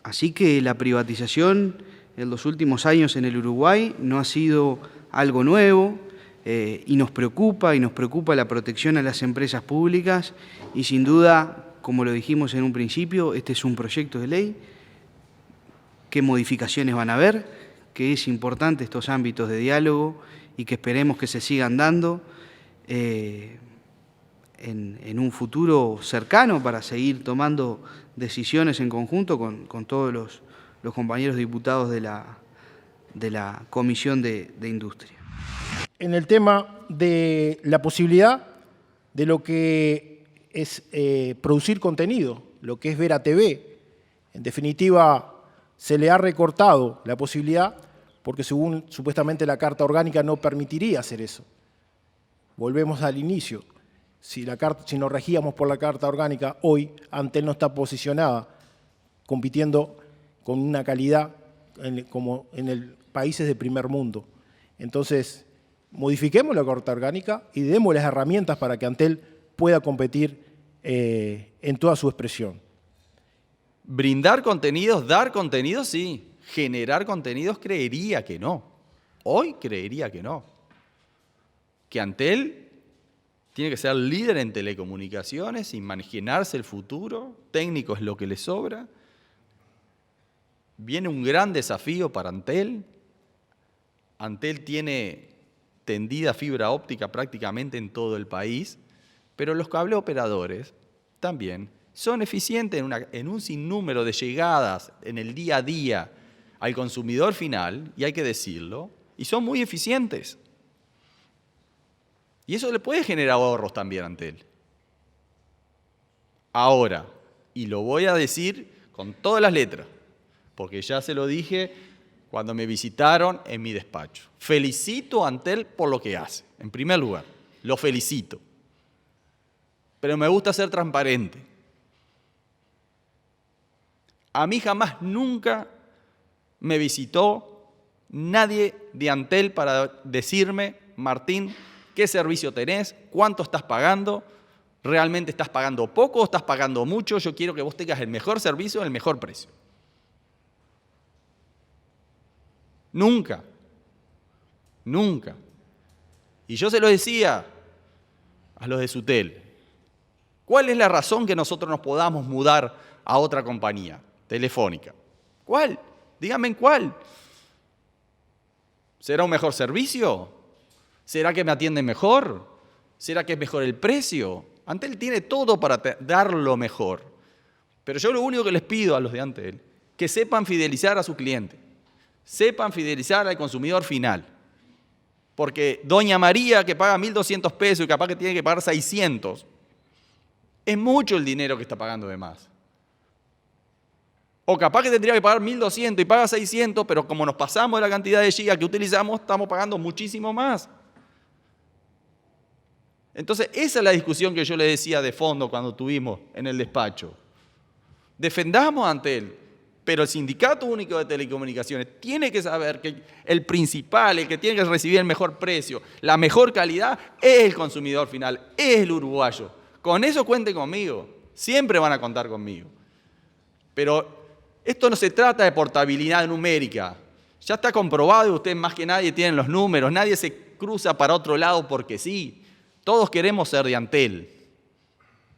Así que la privatización en los últimos años en el Uruguay no ha sido algo nuevo y nos preocupa la protección a las empresas públicas y sin duda, como lo dijimos en un principio, este es un proyecto de ley. ¿Qué modificaciones van a haber? Que es importante estos ámbitos de diálogo y que esperemos que se sigan dando en un futuro cercano para seguir tomando decisiones en conjunto con todos los compañeros diputados de la Comisión de Industria. En el tema de la posibilidad de lo que es producir contenido, lo que es ver a TV, en definitiva se le ha recortado la posibilidad porque según supuestamente la Carta Orgánica no permitiría hacer eso. Volvemos al inicio. Si nos regíamos por la Carta Orgánica, hoy Antel no está posicionada compitiendo con una calidad como en el países de primer mundo. Entonces, modifiquemos la Carta Orgánica y demos las herramientas para que Antel pueda competir en toda su expresión. Brindar contenidos, dar contenidos, sí. Generar contenidos, creería que no. Hoy creería que no. Que Antel tiene que ser líder en telecomunicaciones, imaginarse el futuro, técnico es lo que le sobra. Viene un gran desafío para Antel. Antel tiene tendida fibra óptica prácticamente en todo el país, pero los cable operadores también son eficientes en un sinnúmero de llegadas en el día a día al consumidor final, y hay que decirlo, y son muy eficientes. Y eso le puede generar ahorros también a Antel. Ahora, y lo voy a decir con todas las letras, porque ya se lo dije cuando me visitaron en mi despacho. Felicito a Antel por lo que hace, en primer lugar, lo felicito. Pero me gusta ser transparente. A mí jamás, nunca me visitó nadie de Antel para decirme, Martín, ¿qué servicio tenés? ¿Cuánto estás pagando? ¿Realmente estás pagando poco o estás pagando mucho? Yo quiero que vos tengas el mejor servicio, el mejor precio. Nunca. Nunca. Y yo se lo decía a los de Sutel. ¿Cuál es la razón que nosotros nos podamos mudar a otra compañía telefónica? ¿Cuál? Díganme en cuál. ¿Será un mejor servicio? ¿Será que me atienden mejor? ¿Será que es mejor el precio? Antel tiene todo para dar lo mejor. Pero yo lo único que les pido a los de Antel, que sepan fidelizar a su cliente, sepan fidelizar al consumidor final. Porque doña María, que paga 1.200 pesos y capaz que tiene que pagar 600, es mucho el dinero que está pagando de más. O capaz que tendría que pagar 1.200 y paga 600, pero como nos pasamos de la cantidad de gigas que utilizamos, estamos pagando muchísimo más. Entonces, esa es la discusión que yo le decía de fondo cuando tuvimos en el despacho. Defendamos a Antel, pero el Sindicato Único de Telecomunicaciones tiene que saber que el principal, el que tiene que recibir el mejor precio, la mejor calidad, es el consumidor final, es el uruguayo. Con eso cuenten conmigo, siempre van a contar conmigo. Pero esto no se trata de portabilidad numérica. Ya está comprobado y ustedes más que nadie tienen los números, nadie se cruza para otro lado porque sí. Todos queremos ser de Antel,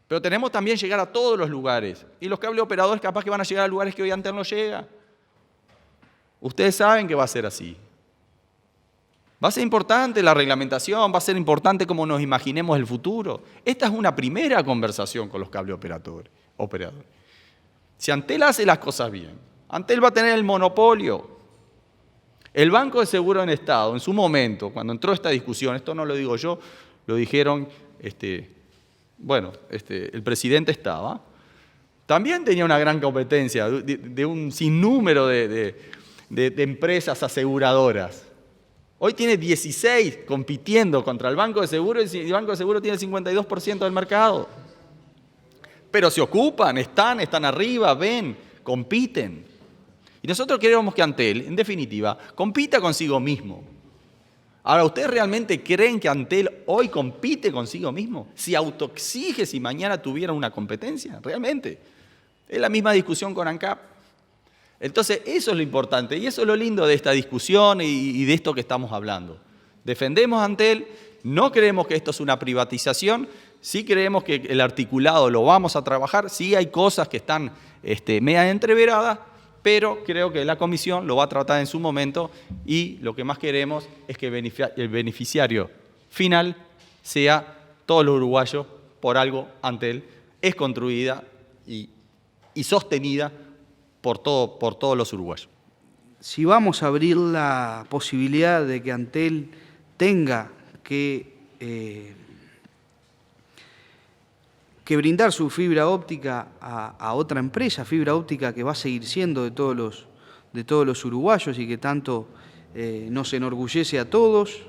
pero tenemos también llegar a todos los lugares. Y los cable operadores capaz que van a llegar a lugares que hoy Antel no llega. Ustedes saben que va a ser así. Va a ser importante la reglamentación, va a ser importante cómo nos imaginemos el futuro. Esta es una primera conversación con los cable operadores. Si Antel hace las cosas bien, Antel va a tener el monopolio. El Banco de Seguro en Estado, en su momento, cuando entró esta discusión, esto no lo digo yo, lo dijeron, el presidente estaba, también tenía una gran competencia de un sinnúmero de empresas aseguradoras. Hoy tiene 16 compitiendo contra el Banco de Seguro y el Banco de Seguro tiene el 52% del mercado. Pero se ocupan, están arriba, ven, compiten. Y nosotros queremos que Antel, en definitiva, compita consigo mismo. Ahora, ¿ustedes realmente creen que Antel hoy compite consigo mismo? Si autoexige si mañana tuviera una competencia, realmente. Es la misma discusión con ANCAP. Entonces, eso es lo importante y eso es lo lindo de esta discusión y de esto que estamos hablando. Defendemos a Antel, no creemos que esto es una privatización, sí creemos que el articulado lo vamos a trabajar, sí hay cosas que están media entreveradas, pero creo que la comisión lo va a tratar en su momento y lo que más queremos es que el beneficiario final sea todos los uruguayos. Por algo Antel es construida y sostenida por todos los uruguayos. Si vamos a abrir la posibilidad de que Antel tenga que brindar su fibra óptica a otra empresa, fibra óptica que va a seguir siendo de todos los uruguayos y que tanto nos enorgullece a todos.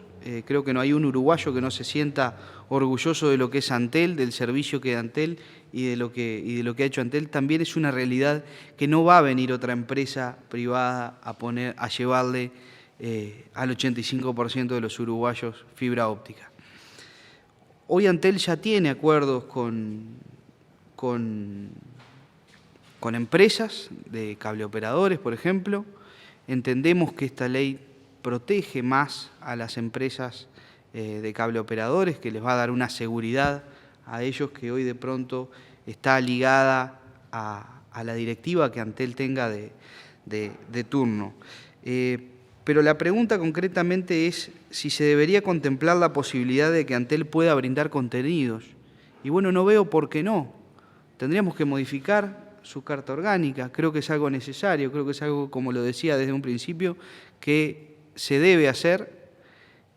Creo que no hay un uruguayo que no se sienta orgulloso de lo que es Antel, del servicio que da Antel y de lo que ha hecho Antel. También es una realidad que no va a venir otra empresa privada a llevarle al 85% de los uruguayos fibra óptica. Hoy Antel ya tiene acuerdos con empresas de cableoperadores, por ejemplo. Entendemos que esta ley protege más a las empresas de cableoperadores, que les va a dar una seguridad a ellos que hoy de pronto está ligada a la directiva que Antel tenga de turno. Pero la pregunta concretamente es si se debería contemplar la posibilidad de que Antel pueda brindar contenidos. Y bueno, no veo por qué no. Tendríamos que modificar su carta orgánica. Creo que es algo necesario, creo que es algo, como lo decía desde un principio, que se debe hacer,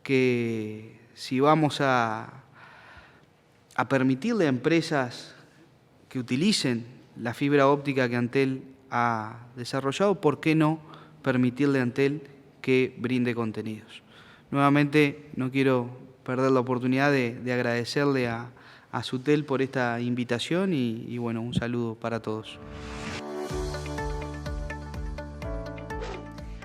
que si vamos a permitirle a empresas que utilicen la fibra óptica que Antel ha desarrollado, ¿por qué no permitirle a Antel que brinde contenidos? Nuevamente, no quiero perder la oportunidad de agradecerle a Sutel por esta invitación y bueno, un saludo para todos.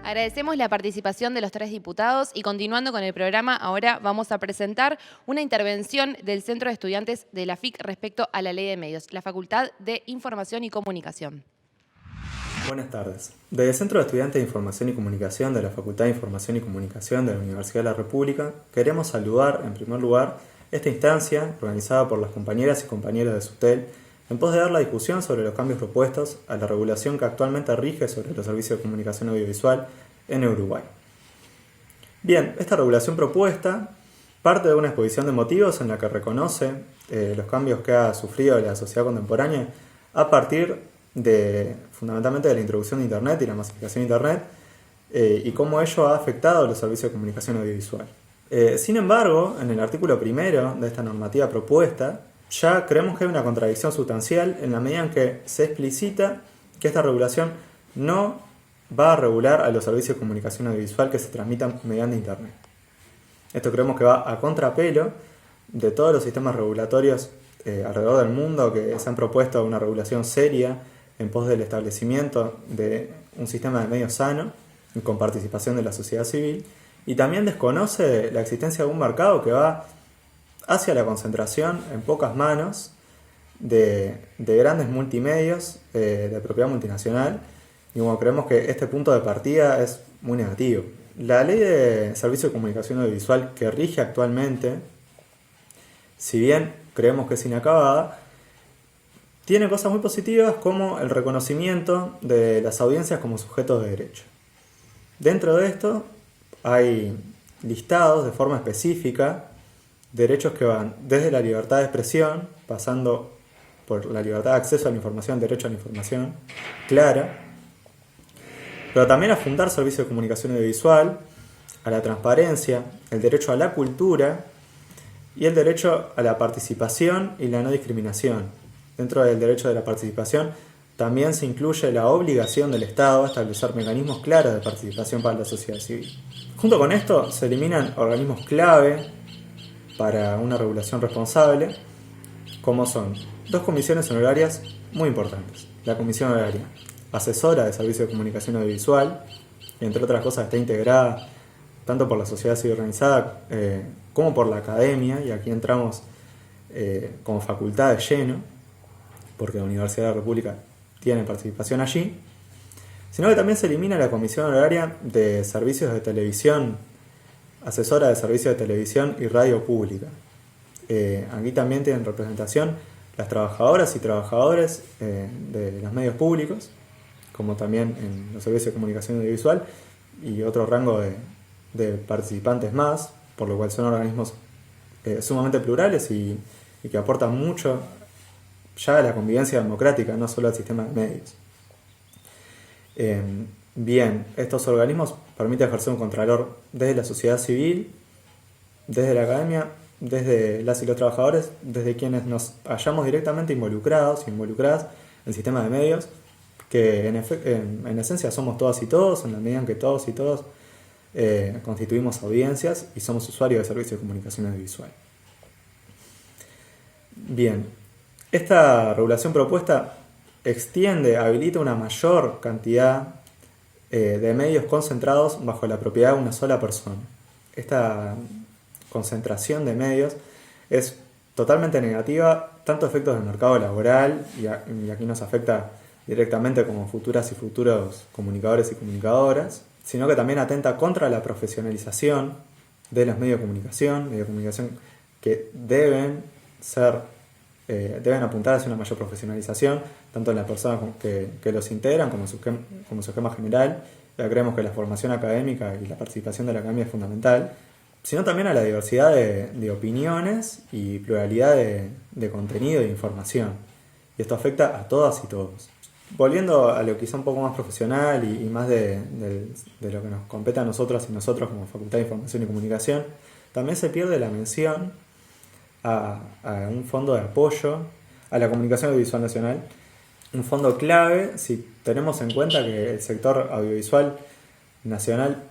Agradecemos la participación de los 3 diputados y continuando con el programa, ahora vamos a presentar una intervención del Centro de Estudiantes de la FIC respecto a la Ley de Medios, la Facultad de Información y Comunicación. Buenas tardes. Desde el Centro de Estudiantes de Información y Comunicación de la Facultad de Información y Comunicación de la Universidad de la República, queremos saludar, en primer lugar, esta instancia, organizada por las compañeras y compañeros de SUTEL, en pos de dar la discusión sobre los cambios propuestos a la regulación que actualmente rige sobre los servicios de comunicación audiovisual en Uruguay. Bien, esta regulación propuesta parte de una exposición de motivos en la que reconoce los cambios que ha sufrido la sociedad contemporánea a partir fundamentalmente de la introducción de Internet y la masificación de Internet, y cómo ello ha afectado los servicios de comunicación audiovisual. Sin embargo, en el artículo primero de esta normativa propuesta, ya creemos que hay una contradicción sustancial en la medida en que se explicita que esta regulación no va a regular a los servicios de comunicación audiovisual que se transmitan mediante Internet. Esto creemos que va a contrapelo de todos los sistemas regulatorios alrededor del mundo que se han propuesto una regulación seria en pos del establecimiento de un sistema de medios sano y con participación de la sociedad civil, y también desconoce la existencia de un mercado que va hacia la concentración en pocas manos de grandes multimedios de propiedad multinacional, y como creemos que este punto de partida es muy negativo. La ley de servicios de comunicación audiovisual que rige actualmente, si bien creemos que es inacabada, tiene cosas muy positivas como el reconocimiento de las audiencias como sujetos de derecho. Dentro de esto hay listados de forma específica derechos que van desde la libertad de expresión, pasando por la libertad de acceso a la información, derecho a la información clara, pero también a fundar servicios de comunicación audiovisual, a la transparencia, el derecho a la cultura y el derecho a la participación y la no discriminación. Dentro del derecho de la participación también se incluye la obligación del Estado a establecer mecanismos claros de participación para la sociedad civil. Junto con esto se eliminan organismos clave para una regulación responsable, como son dos comisiones honorarias muy importantes. La comisión honoraria asesora de servicios de comunicación audiovisual, y entre otras cosas está integrada tanto por la sociedad civil organizada como por la academia, y aquí entramos como facultad de lleno, porque la Universidad de la República tiene participación allí, sino que también se elimina la comisión honoraria de servicios de televisión, asesora de servicios de televisión y radio pública. Aquí también tienen representación las trabajadoras y trabajadores de los medios públicos, como también en los servicios de comunicación audiovisual, y otro rango de participantes más, por lo cual son organismos sumamente plurales y que aportan mucho ya a la convivencia democrática, no solo al sistema de medios. Bien, estos organismos permiten ejercer un contralor desde la sociedad civil, desde la academia, desde las y los trabajadores, desde quienes nos hallamos directamente involucrados y involucradas en el sistema de medios, que en esencia somos todas y todos, en la medida en que todos y todos constituimos audiencias y somos usuarios de servicios de comunicación audiovisual. Bien, esta regulación propuesta habilita una mayor cantidad de medios concentrados bajo la propiedad de una sola persona. Esta concentración de medios es totalmente negativa, tanto a efectos del mercado laboral, y aquí nos afecta directamente como futuras y futuros comunicadores y comunicadoras, sino que también atenta contra la profesionalización de los medios de comunicación que deben apuntar hacia una mayor profesionalización, tanto en las personas que los integran como su esquema general. Ya creemos que la formación académica y la participación de la academia es fundamental, sino también a la diversidad de opiniones y pluralidad de contenido e información. Y esto afecta a todas y todos. Volviendo a lo quizá un poco más profesional y más de lo que nos compete a nosotros y nosotros como Facultad de Información y Comunicación, también se pierde la mención a un fondo de apoyo a la comunicación audiovisual nacional, un fondo clave si tenemos en cuenta que el sector audiovisual nacional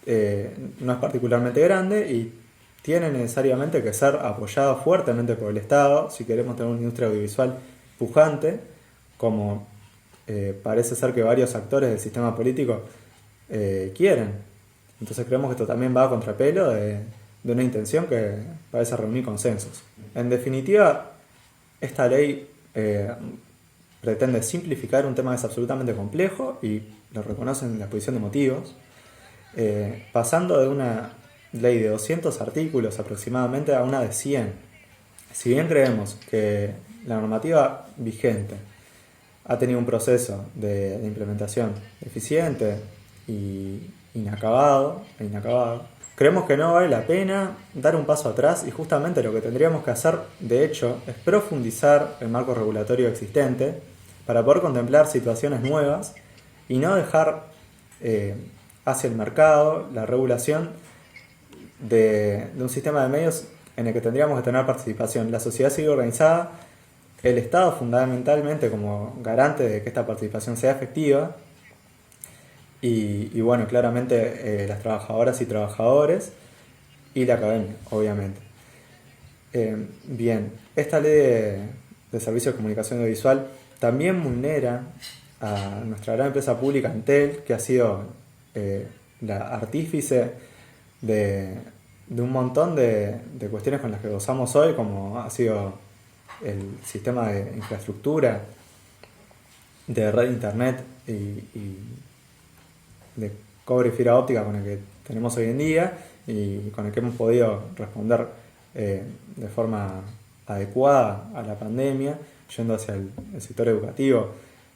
no es particularmente grande y tiene necesariamente que ser apoyado fuertemente por el Estado si queremos tener una industria audiovisual pujante, como parece ser que varios actores del sistema político quieren. Entonces creemos que esto también va a contrapelo de una intención que parece reunir consensos. En definitiva, esta ley pretende simplificar un tema que es absolutamente complejo y lo reconocen en la exposición de motivos, pasando de una ley de 200 artículos aproximadamente a una de 100. Si bien creemos que la normativa vigente ha tenido un proceso de implementación eficiente y inacabado, creemos que no vale la pena dar un paso atrás y justamente lo que tendríamos que hacer, de hecho, es profundizar el marco regulatorio existente para poder contemplar situaciones nuevas y no dejar hacia el mercado la regulación de un sistema de medios en el que tendríamos que tener participación. La sociedad civil organizada, el Estado fundamentalmente como garante de que esta participación sea efectiva y bueno, claramente las trabajadoras y trabajadores y la academia, obviamente. Bien, esta ley de servicios de comunicación audiovisual también vulnera a nuestra gran empresa pública Entel, que ha sido la artífice de un montón de cuestiones con las que gozamos hoy, como ha sido el sistema de infraestructura, de red de internet y de cobre y fibra óptica con el que tenemos hoy en día y con el que hemos podido responder de forma adecuada a la pandemia, yendo hacia el sector educativo.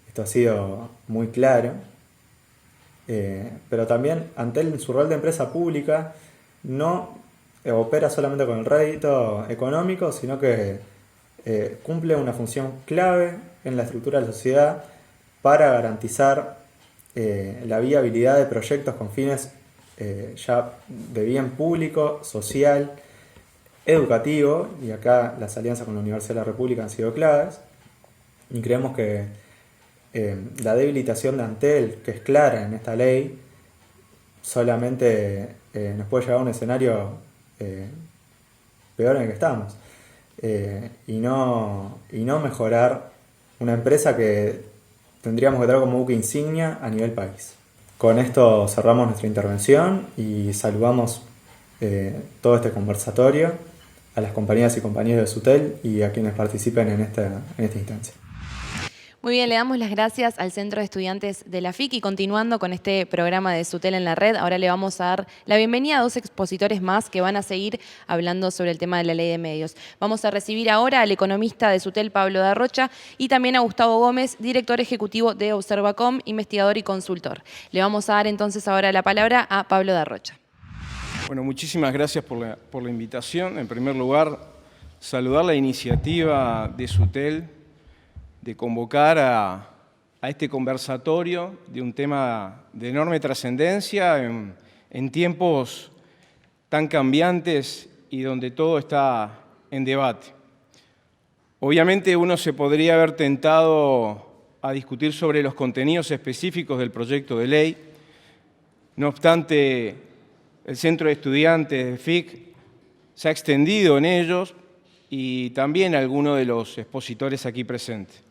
Esto ha sido muy claro, pero también Antel en su rol de empresa pública no opera solamente con el rédito económico, sino que cumple una función clave en la estructura de la sociedad para garantizar la viabilidad de proyectos con fines ya de bien público, social, educativo, y acá las alianzas con la Universidad de la República han sido claves, y creemos que la debilitación de Antel, que es clara en esta ley, solamente nos puede llevar a un escenario peor en el que estamos, y no mejorar una empresa que tendríamos que tener como buque insignia a nivel país. Con esto cerramos nuestra intervención y saludamos todo este conversatorio a las compañeras y compañeros de SUTEL y a quienes participen en esta instancia. Muy bien, le damos las gracias al Centro de Estudiantes de la FIC y continuando con este programa de SUTEL en la red, ahora le vamos a dar la bienvenida a dos expositores más que van a seguir hablando sobre el tema de la ley de medios. Vamos a recibir ahora al economista de SUTEL, Pablo Darrocha, y también a Gustavo Gómez, director ejecutivo de Observacom, investigador y consultor. Le vamos a dar entonces ahora la palabra a Pablo Darrocha. Bueno, muchísimas gracias por la invitación. En primer lugar, saludar la iniciativa de SUTEL de convocar a este conversatorio de un tema de enorme trascendencia en tiempos tan cambiantes y donde todo está en debate. Obviamente uno se podría haber tentado a discutir sobre los contenidos específicos del proyecto de ley. No obstante, el Centro de Estudiantes de FIC se ha extendido en ellos y también algunos de los expositores aquí presentes.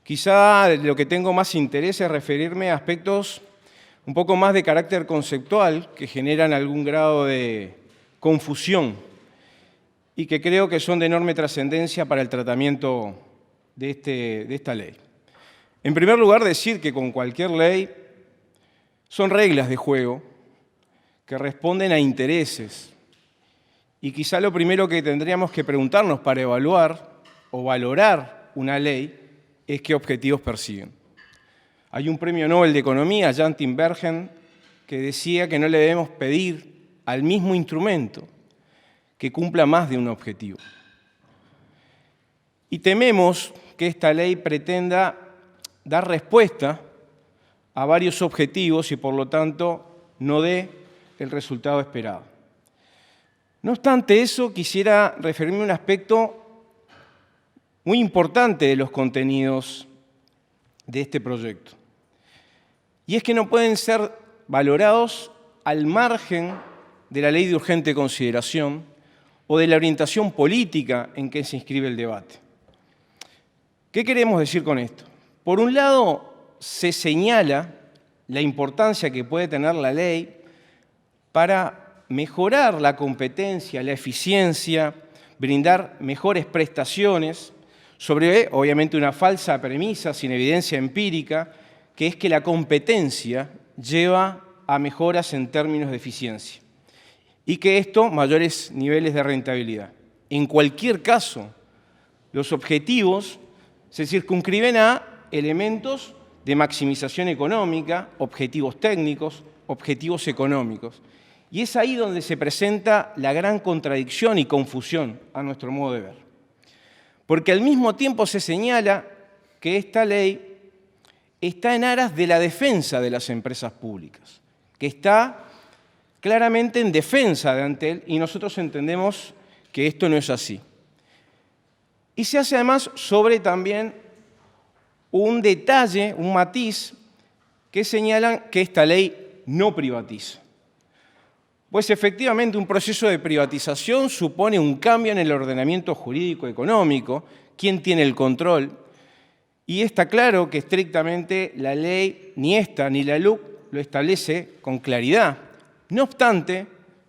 Quizá lo que tengo más interés es referirme a aspectos un poco más de carácter conceptual que generan algún grado de confusión y que creo que son de enorme trascendencia para el tratamiento de esta ley. En primer lugar, decir que con cualquier ley son reglas de juego que responden a intereses y quizá lo primero que tendríamos que preguntarnos para evaluar o valorar una ley es qué objetivos persiguen. Hay un premio Nobel de Economía, Jan Tinbergen, que decía que no le debemos pedir al mismo instrumento que cumpla más de un objetivo. Y tememos que esta ley pretenda dar respuesta a varios objetivos y por lo tanto no dé el resultado esperado. No obstante eso, quisiera referirme a un aspecto muy importante de los contenidos de este proyecto. Y es que no pueden ser valorados al margen de la ley de urgente consideración o de la orientación política en que se inscribe el debate. ¿Qué queremos decir con esto? Por un lado, se señala la importancia que puede tener la ley para mejorar la competencia, la eficiencia, brindar mejores prestaciones, sobre, obviamente, una falsa premisa sin evidencia empírica, que es que la competencia lleva a mejoras en términos de eficiencia. y que esto mayores niveles de rentabilidad. En cualquier caso, los objetivos se circunscriben a elementos de maximización económica, objetivos técnicos, objetivos económicos. Y es ahí donde se presenta la gran contradicción y confusión a nuestro modo de ver. Porque al mismo tiempo se señala que esta ley está en aras de la defensa de las empresas públicas, que está claramente en defensa de Antel, y nosotros entendemos que esto no es así. Y se hace además sobre también un detalle, un matiz, que señalan que esta ley no privatiza. Pues efectivamente un proceso de privatización supone un cambio en el ordenamiento jurídico económico, quién tiene el control, y está claro que estrictamente la ley, ni esta ni la LUC, lo establece con claridad. No obstante,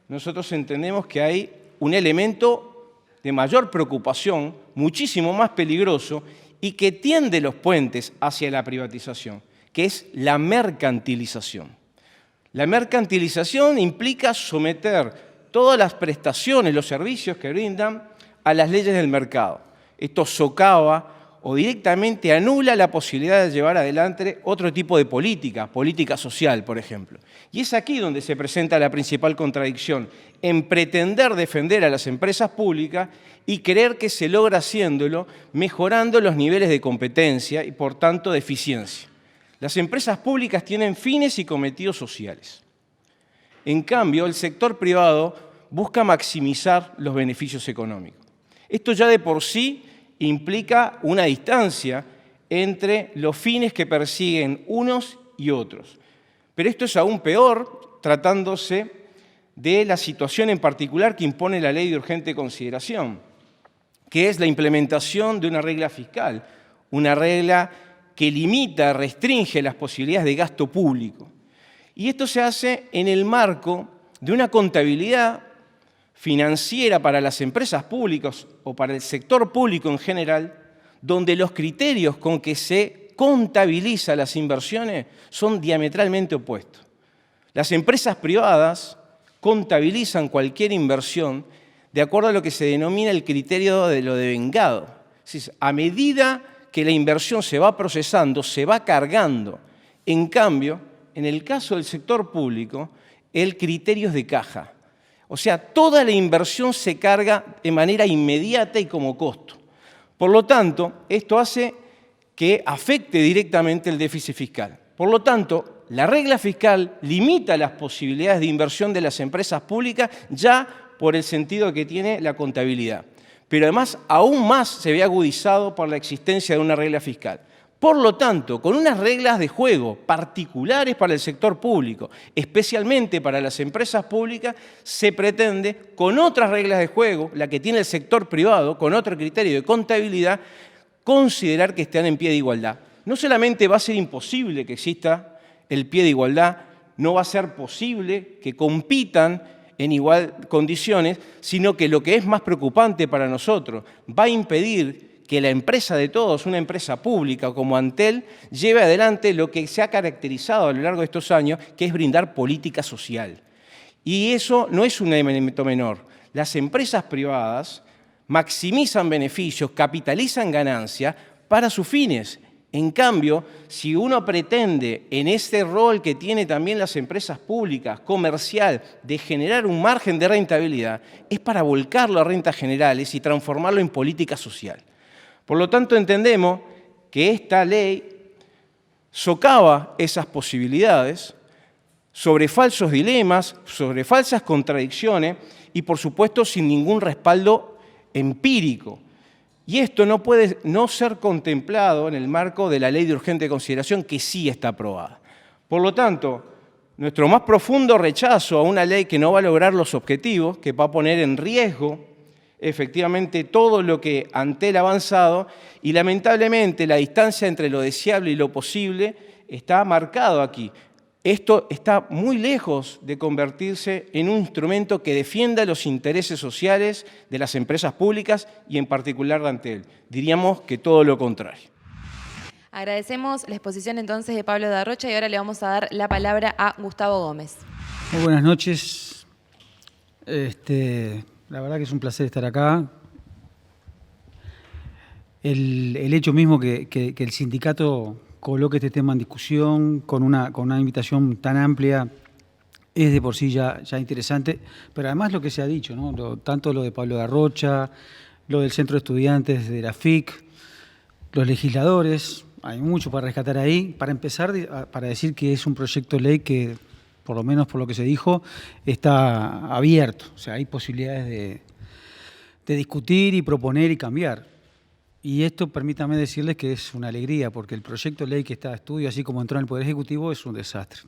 nosotros entendemos que hay un elemento de mayor preocupación, muchísimo más peligroso, y que tiende los puentes hacia la privatización, que es la mercantilización. La mercantilización implica someter todas las prestaciones, los servicios que brindan a las leyes del mercado. Esto socava o directamente anula la posibilidad de llevar adelante otro tipo de política social, por ejemplo. Y es aquí donde se presenta la principal contradicción, en pretender defender a las empresas públicas y creer que se logra haciéndolo mejorando los niveles de competencia y, por tanto, de eficiencia. Las empresas públicas tienen fines y cometidos sociales. En cambio, el sector privado busca maximizar los beneficios económicos. Esto ya de por sí implica una distancia entre los fines que persiguen unos y otros. Pero esto es aún peor tratándose de la situación en particular que impone la ley de urgente consideración, que es la implementación de una regla fiscal, una regla que limita, restringe las posibilidades de gasto público. Y esto se hace en el marco de una contabilidad financiera para las empresas públicas o para el sector público en general, donde los criterios con que se contabilizan las inversiones son diametralmente opuestos. Las empresas privadas contabilizan cualquier inversión de acuerdo a lo que se denomina el criterio de lo devengado. Es decir, a medida que la inversión se va procesando, se va cargando. En cambio, en el caso del sector público, el criterio es de caja. O sea, toda la inversión se carga de manera inmediata y como costo. Por lo tanto, esto hace que afecte directamente el déficit fiscal. Por lo tanto, la regla fiscal limita las posibilidades de inversión de las empresas públicas ya por el sentido que tiene la contabilidad. Pero además, aún más se ve agudizado por la existencia de una regla fiscal. Por lo tanto, con unas reglas de juego particulares para el sector público, especialmente para las empresas públicas, se pretende, con otras reglas de juego, la que tiene el sector privado, con otro criterio de contabilidad, considerar que están en pie de igualdad. No solamente va a ser imposible que exista el pie de igualdad, no va a ser posible que compitan en igual condiciones, sino que lo que es más preocupante para nosotros, va a impedir que la empresa de todos, una empresa pública como Antel, lleve adelante lo que se ha caracterizado a lo largo de estos años, que es brindar política social. Y eso no es un elemento menor. Las empresas privadas maximizan beneficios, capitalizan ganancias para sus fines. En cambio, si uno pretende, en este rol que tienen también las empresas públicas, comercial, de generar un margen de rentabilidad, es para volcarlo a rentas generales y transformarlo en política social. Por lo tanto, entendemos que esta ley socava esas posibilidades sobre falsos dilemas, sobre falsas contradicciones y, por supuesto, sin ningún respaldo empírico. Y esto no puede no ser contemplado en el marco de la ley de urgente consideración, que sí está aprobada. Por lo tanto, nuestro más profundo rechazo a una ley que no va a lograr los objetivos, que va a poner en riesgo efectivamente todo lo que Antel ha avanzado, y lamentablemente la distancia entre lo deseable y lo posible está marcado aquí. Esto está muy lejos de convertirse en un instrumento que defienda los intereses sociales de las empresas públicas y en particular de Antel. Diríamos que todo lo contrario. Agradecemos la exposición entonces de Pablo Darrocha y ahora le vamos a dar la palabra a Gustavo Gómez. Muy buenas noches. La verdad que es un placer estar acá. El hecho mismo que el sindicato coloque este tema en discusión con una invitación tan amplia es de por sí ya interesante, pero además lo que se ha dicho, ¿no? Tanto lo de Pablo Garrocha, lo del Centro de Estudiantes de la FIC, los legisladores, hay mucho para rescatar ahí. Para empezar, para decir que es un proyecto de ley que, por lo menos por lo que se dijo, está abierto. O sea, hay posibilidades de discutir y proponer y cambiar. Y esto, permítanme decirles que es una alegría, porque el proyecto de ley que está a estudio, así como entró en el Poder Ejecutivo, es un desastre.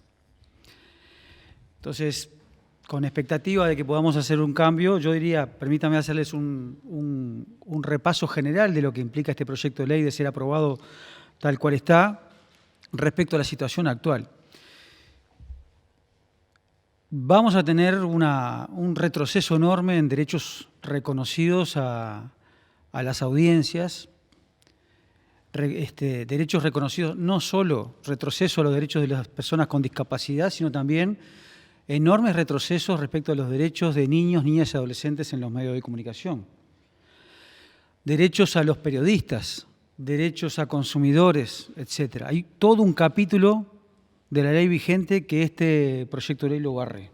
Entonces, con expectativa de que podamos hacer un cambio, yo diría, permítanme hacerles un repaso general de lo que implica este proyecto de ley de ser aprobado tal cual está respecto a la situación actual. Vamos a tener un retroceso enorme en derechos reconocidos a las audiencias, derechos reconocidos, no solo retroceso a los derechos de las personas con discapacidad, sino también enormes retrocesos respecto a los derechos de niños, niñas y adolescentes en los medios de comunicación. Derechos a los periodistas, derechos a consumidores, etc. Hay todo un capítulo de la ley vigente que este proyecto de ley lo barre.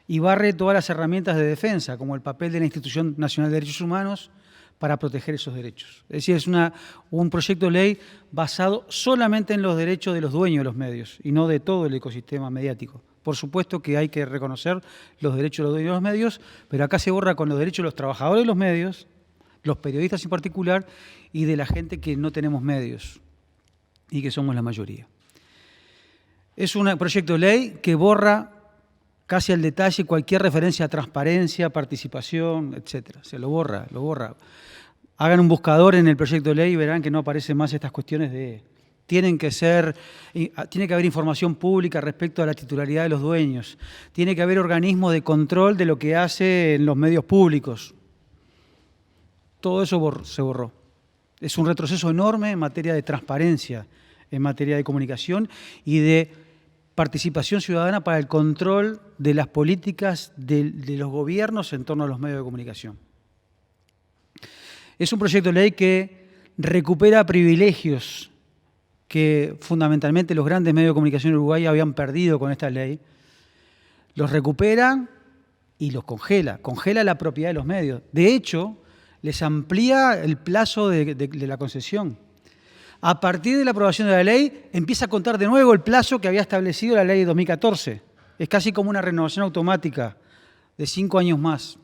Y barre todas las herramientas de defensa, como el papel de la Institución Nacional de Derechos Humanos para proteger esos derechos. Es decir, es un proyecto de ley basado solamente en los derechos de los dueños de los medios y no de todo el ecosistema mediático. Por supuesto que hay que reconocer los derechos de los dueños de los medios, pero acá se borra con los derechos de los trabajadores de los medios, los periodistas en particular, y de la gente que no tenemos medios y que somos la mayoría. Es un proyecto de ley que borra casi al detalle cualquier referencia a transparencia, participación, etc. Se lo borra, lo borra. Hagan un buscador en el proyecto de ley y verán que no aparecen más estas cuestiones de... Tiene que haber información pública respecto a la titularidad de los dueños. Tiene que haber organismos de control de lo que hace en los medios públicos. Todo eso se borró. Es un retroceso enorme en materia de transparencia, en materia de comunicación y de participación ciudadana para el control de las políticas de los gobiernos en torno a los medios de comunicación. Es un proyecto de ley que recupera privilegios que fundamentalmente los grandes medios de comunicación en Uruguay habían perdido con esta ley. Los recupera y los congela. Congela la propiedad de los medios. De hecho, les amplía el plazo de la concesión. A partir de la aprobación de la ley, empieza a contar de nuevo el plazo que había establecido la ley de 2014. Es casi como una renovación automática de 5 años más.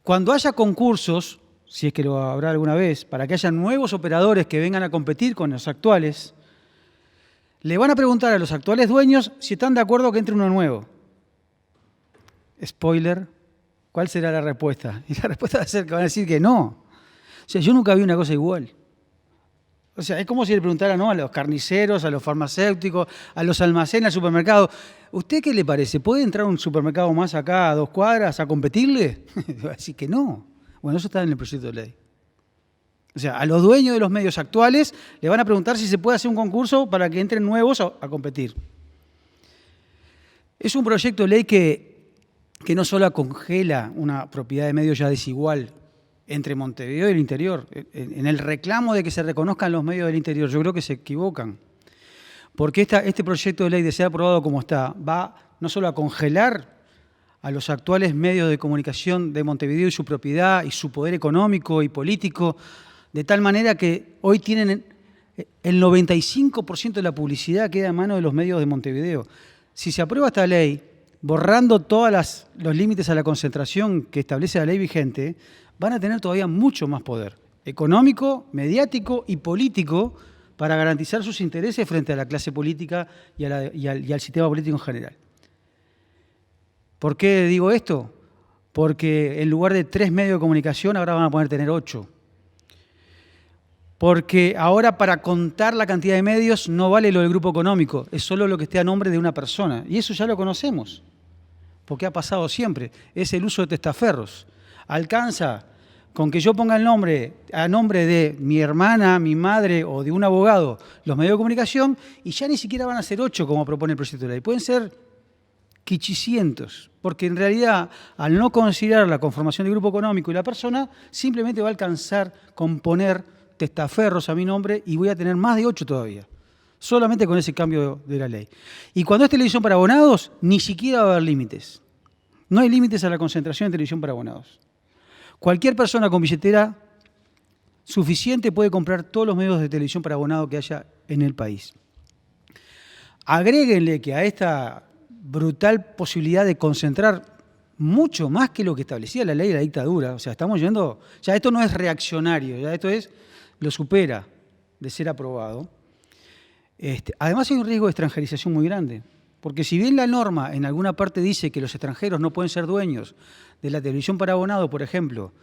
Cuando haya concursos, si es que lo habrá alguna vez, para que haya nuevos operadores que vengan a competir con los actuales, le van a preguntar a los actuales dueños si están de acuerdo que entre uno nuevo. Spoiler, ¿cuál será la respuesta? Y la respuesta va a ser que van a decir que no. O sea, yo nunca vi una cosa igual. O sea, es como si le preguntaran, ¿no?, a los carniceros, a los farmacéuticos, a los almacenes, al supermercado. ¿Usted qué le parece? ¿Puede entrar un supermercado más acá a 2 cuadras a competirle? Va a decir que no. Bueno, eso está en el proyecto de ley. O sea, a los dueños de los medios actuales le van a preguntar si se puede hacer un concurso para que entren nuevos a competir. Es un proyecto de ley que no solo congela una propiedad de medios ya desigual entre Montevideo y el interior. En el reclamo de que se reconozcan los medios del interior, yo creo que se equivocan. Porque este proyecto de ley, de ser aprobado como está, va no solo a congelar a los actuales medios de comunicación de Montevideo y su propiedad y su poder económico y político, de tal manera que hoy tienen el 95% de la publicidad queda en manos de los medios de Montevideo. Si se aprueba esta ley, borrando todos los límites a la concentración que establece la ley vigente, van a tener todavía mucho más poder económico, mediático y político para garantizar sus intereses frente a la clase política y al sistema político en general. ¿Por qué digo esto? Porque en lugar de 3 medios de comunicación ahora van a poder tener 8. Porque ahora para contar la cantidad de medios no vale lo del grupo económico, es solo lo que esté a nombre de una persona. Y eso ya lo conocemos, porque ha pasado siempre. Es el uso de testaferros. Alcanza con que yo ponga el nombre a nombre de mi hermana, mi madre o de un abogado los medios de comunicación y ya ni siquiera van a ser 8 como propone el proyecto de ley. Pueden ser quichicientos, porque en realidad, al no considerar la conformación del grupo económico y la persona, simplemente va a alcanzar con poner testaferros a mi nombre y voy a tener más de 8 todavía, solamente con ese cambio de la ley. Y cuando es televisión para abonados, ni siquiera va a haber límites. No hay límites a la concentración en televisión para abonados. Cualquier persona con billetera suficiente puede comprar todos los medios de televisión para abonado que haya en el país. Agréguenle que a esta brutal posibilidad de concentrar mucho más que lo que establecía la ley de la dictadura, o sea, estamos yendo, ya esto no es reaccionario, ya esto lo supera de ser aprobado. Además hay un riesgo de extranjerización muy grande, porque si bien la norma en alguna parte dice que los extranjeros no pueden ser dueños de la televisión para abonado, por ejemplo,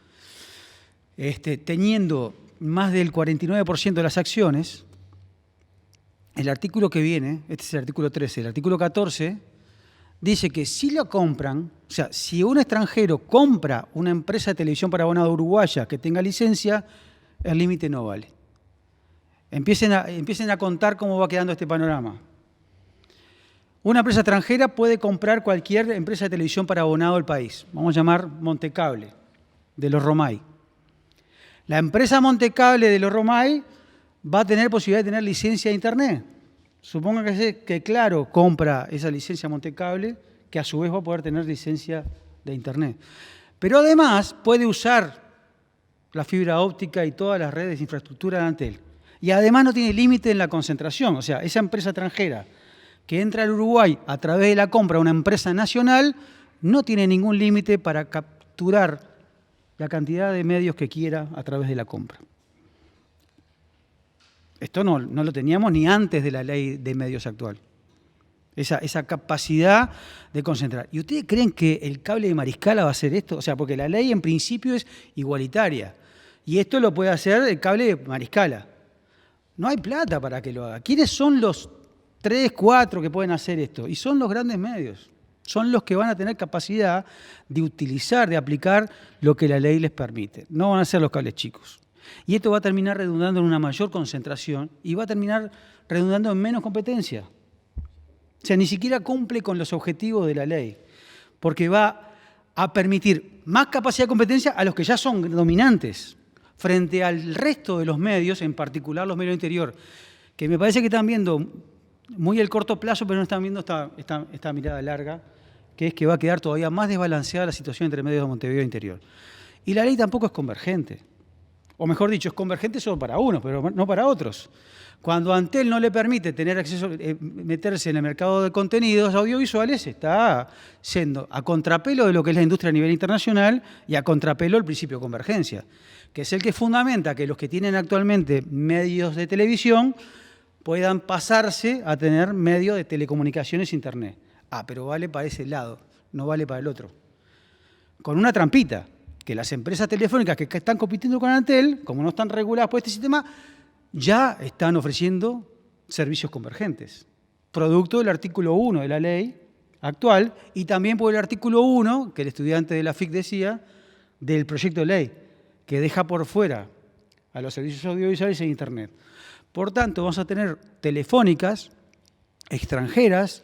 teniendo más del 49% de las acciones, el artículo que viene, este es el artículo 13, el artículo 14, dice que si lo compran, o sea, si un extranjero compra una empresa de televisión para abonado uruguaya que tenga licencia, el límite no vale. Empiecen a contar cómo va quedando este panorama. Una empresa extranjera puede comprar cualquier empresa de televisión para abonado del país. Vamos a llamar Montecable, de los Romay. La empresa Montecable de los Romay va a tener posibilidad de tener licencia de Internet. Suponga que Claro compra esa licencia Montecable, que a su vez va a poder tener licencia de Internet. Pero además puede usar la fibra óptica y todas las redes de infraestructura de Antel. Y además no tiene límite en la concentración. O sea, esa empresa extranjera que entra al Uruguay a través de la compra de una empresa nacional no tiene ningún límite para capturar la cantidad de medios que quiera a través de la compra. Esto no lo teníamos ni antes de la ley de medios actual. Esa capacidad de concentrar. ¿Y ustedes creen que el cable de Mariscala va a hacer esto? O sea, porque la ley en principio es igualitaria. Y esto lo puede hacer el cable de Mariscala. No hay plata para que lo haga. ¿Quiénes son los 3, 4 que pueden hacer esto? Y son los grandes medios. Son los que van a tener capacidad de utilizar, de aplicar lo que la ley les permite. No van a ser los cables chicos. Y esto va a terminar redundando en una mayor concentración y va a terminar redundando en menos competencia. O sea, ni siquiera cumple con los objetivos de la ley, porque va a permitir más capacidad de competencia a los que ya son dominantes, frente al resto de los medios, en particular los medios del interior, que me parece que están viendo muy el corto plazo, pero no están viendo esta mirada larga, que es que va a quedar todavía más desbalanceada la situación entre medios de Montevideo e interior. Y la ley tampoco es convergente. O mejor dicho, es convergente solo para unos, pero no para otros. Cuando Antel no le permite tener acceso, meterse en el mercado de contenidos audiovisuales, está siendo a contrapelo de lo que es la industria a nivel internacional y a contrapelo del principio de convergencia, que es el que fundamenta que los que tienen actualmente medios de televisión puedan pasarse a tener medios de telecomunicaciones e Internet. Pero vale para ese lado, no vale para el otro. Con una trampita, que las empresas telefónicas que están compitiendo con Antel, como no están reguladas por este sistema, ya están ofreciendo servicios convergentes, producto del artículo 1 de la ley actual y también por el artículo 1, que el estudiante de la FIC decía, del proyecto de ley, que deja por fuera a los servicios audiovisuales e Internet. Por tanto, vamos a tener telefónicas extranjeras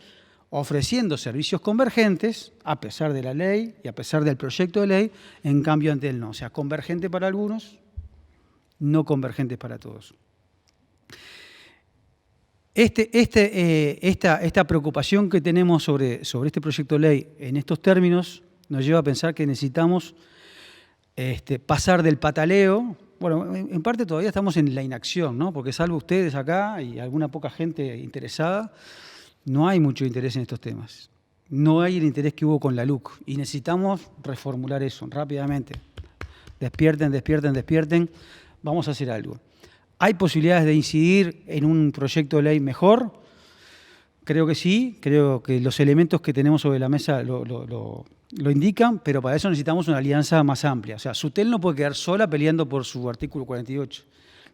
ofreciendo servicios convergentes, a pesar de la ley y a pesar del proyecto de ley, en cambio Antel no. O sea, convergente para algunos, no convergentes para todos. Esta preocupación que tenemos sobre este proyecto de ley en estos términos nos lleva a pensar que necesitamos pasar del pataleo. Bueno, en parte todavía estamos en la inacción, ¿no? Porque salvo ustedes acá y alguna poca gente interesada, no hay mucho interés en estos temas. No hay el interés que hubo con la LUC y necesitamos reformular eso rápidamente. Despierten. Vamos a hacer algo. ¿Hay posibilidades de incidir en un proyecto de ley mejor? Creo que sí. Creo que los elementos que tenemos sobre la mesa lo indican, pero para eso necesitamos una alianza más amplia. O sea, SUTEL no puede quedar sola peleando por su artículo 48.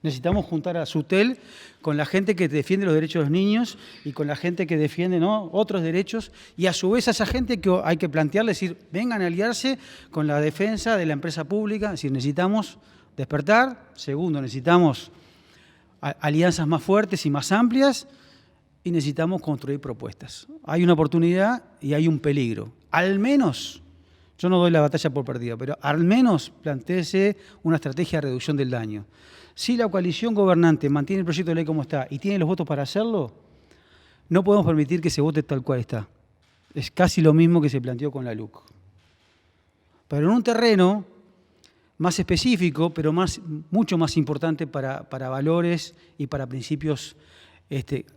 Necesitamos juntar a SUTEL con la gente que defiende los derechos de los niños y con la gente que defiende otros derechos y a su vez a esa gente que hay que plantearle, decir, vengan a aliarse con la defensa de la empresa pública. Es decir, necesitamos despertar. Segundo, necesitamos alianzas más fuertes y más amplias. y necesitamos construir propuestas. Hay una oportunidad y hay un peligro. Al menos, yo no doy la batalla por perdida, pero al menos plantéese una estrategia de reducción del daño. Si la coalición gobernante mantiene el proyecto de ley como está y tiene los votos para hacerlo, no podemos permitir que se vote tal cual está. Es casi lo mismo que se planteó con la LUC. Pero en un terreno más específico, pero mucho más importante para valores y para principios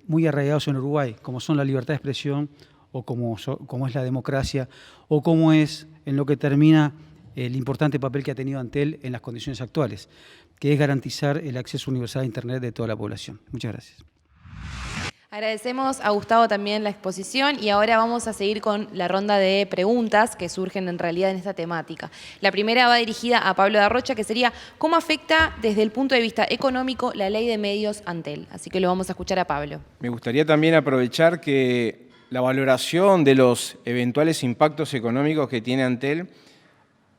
muy arraigados en Uruguay, como son la libertad de expresión o como es la democracia, o como es en lo que termina el importante papel que ha tenido Antel en las condiciones actuales, que es garantizar el acceso universal a Internet de toda la población. Muchas gracias. Agradecemos a Gustavo también la exposición y ahora vamos a seguir con la ronda de preguntas que surgen en realidad en esta temática. La primera va dirigida a Pablo Darrocha, que sería ¿cómo afecta desde el punto de vista económico la ley de medios Antel? Así que lo vamos a escuchar a Pablo. Me gustaría también aprovechar que la valoración de los eventuales impactos económicos que tiene Antel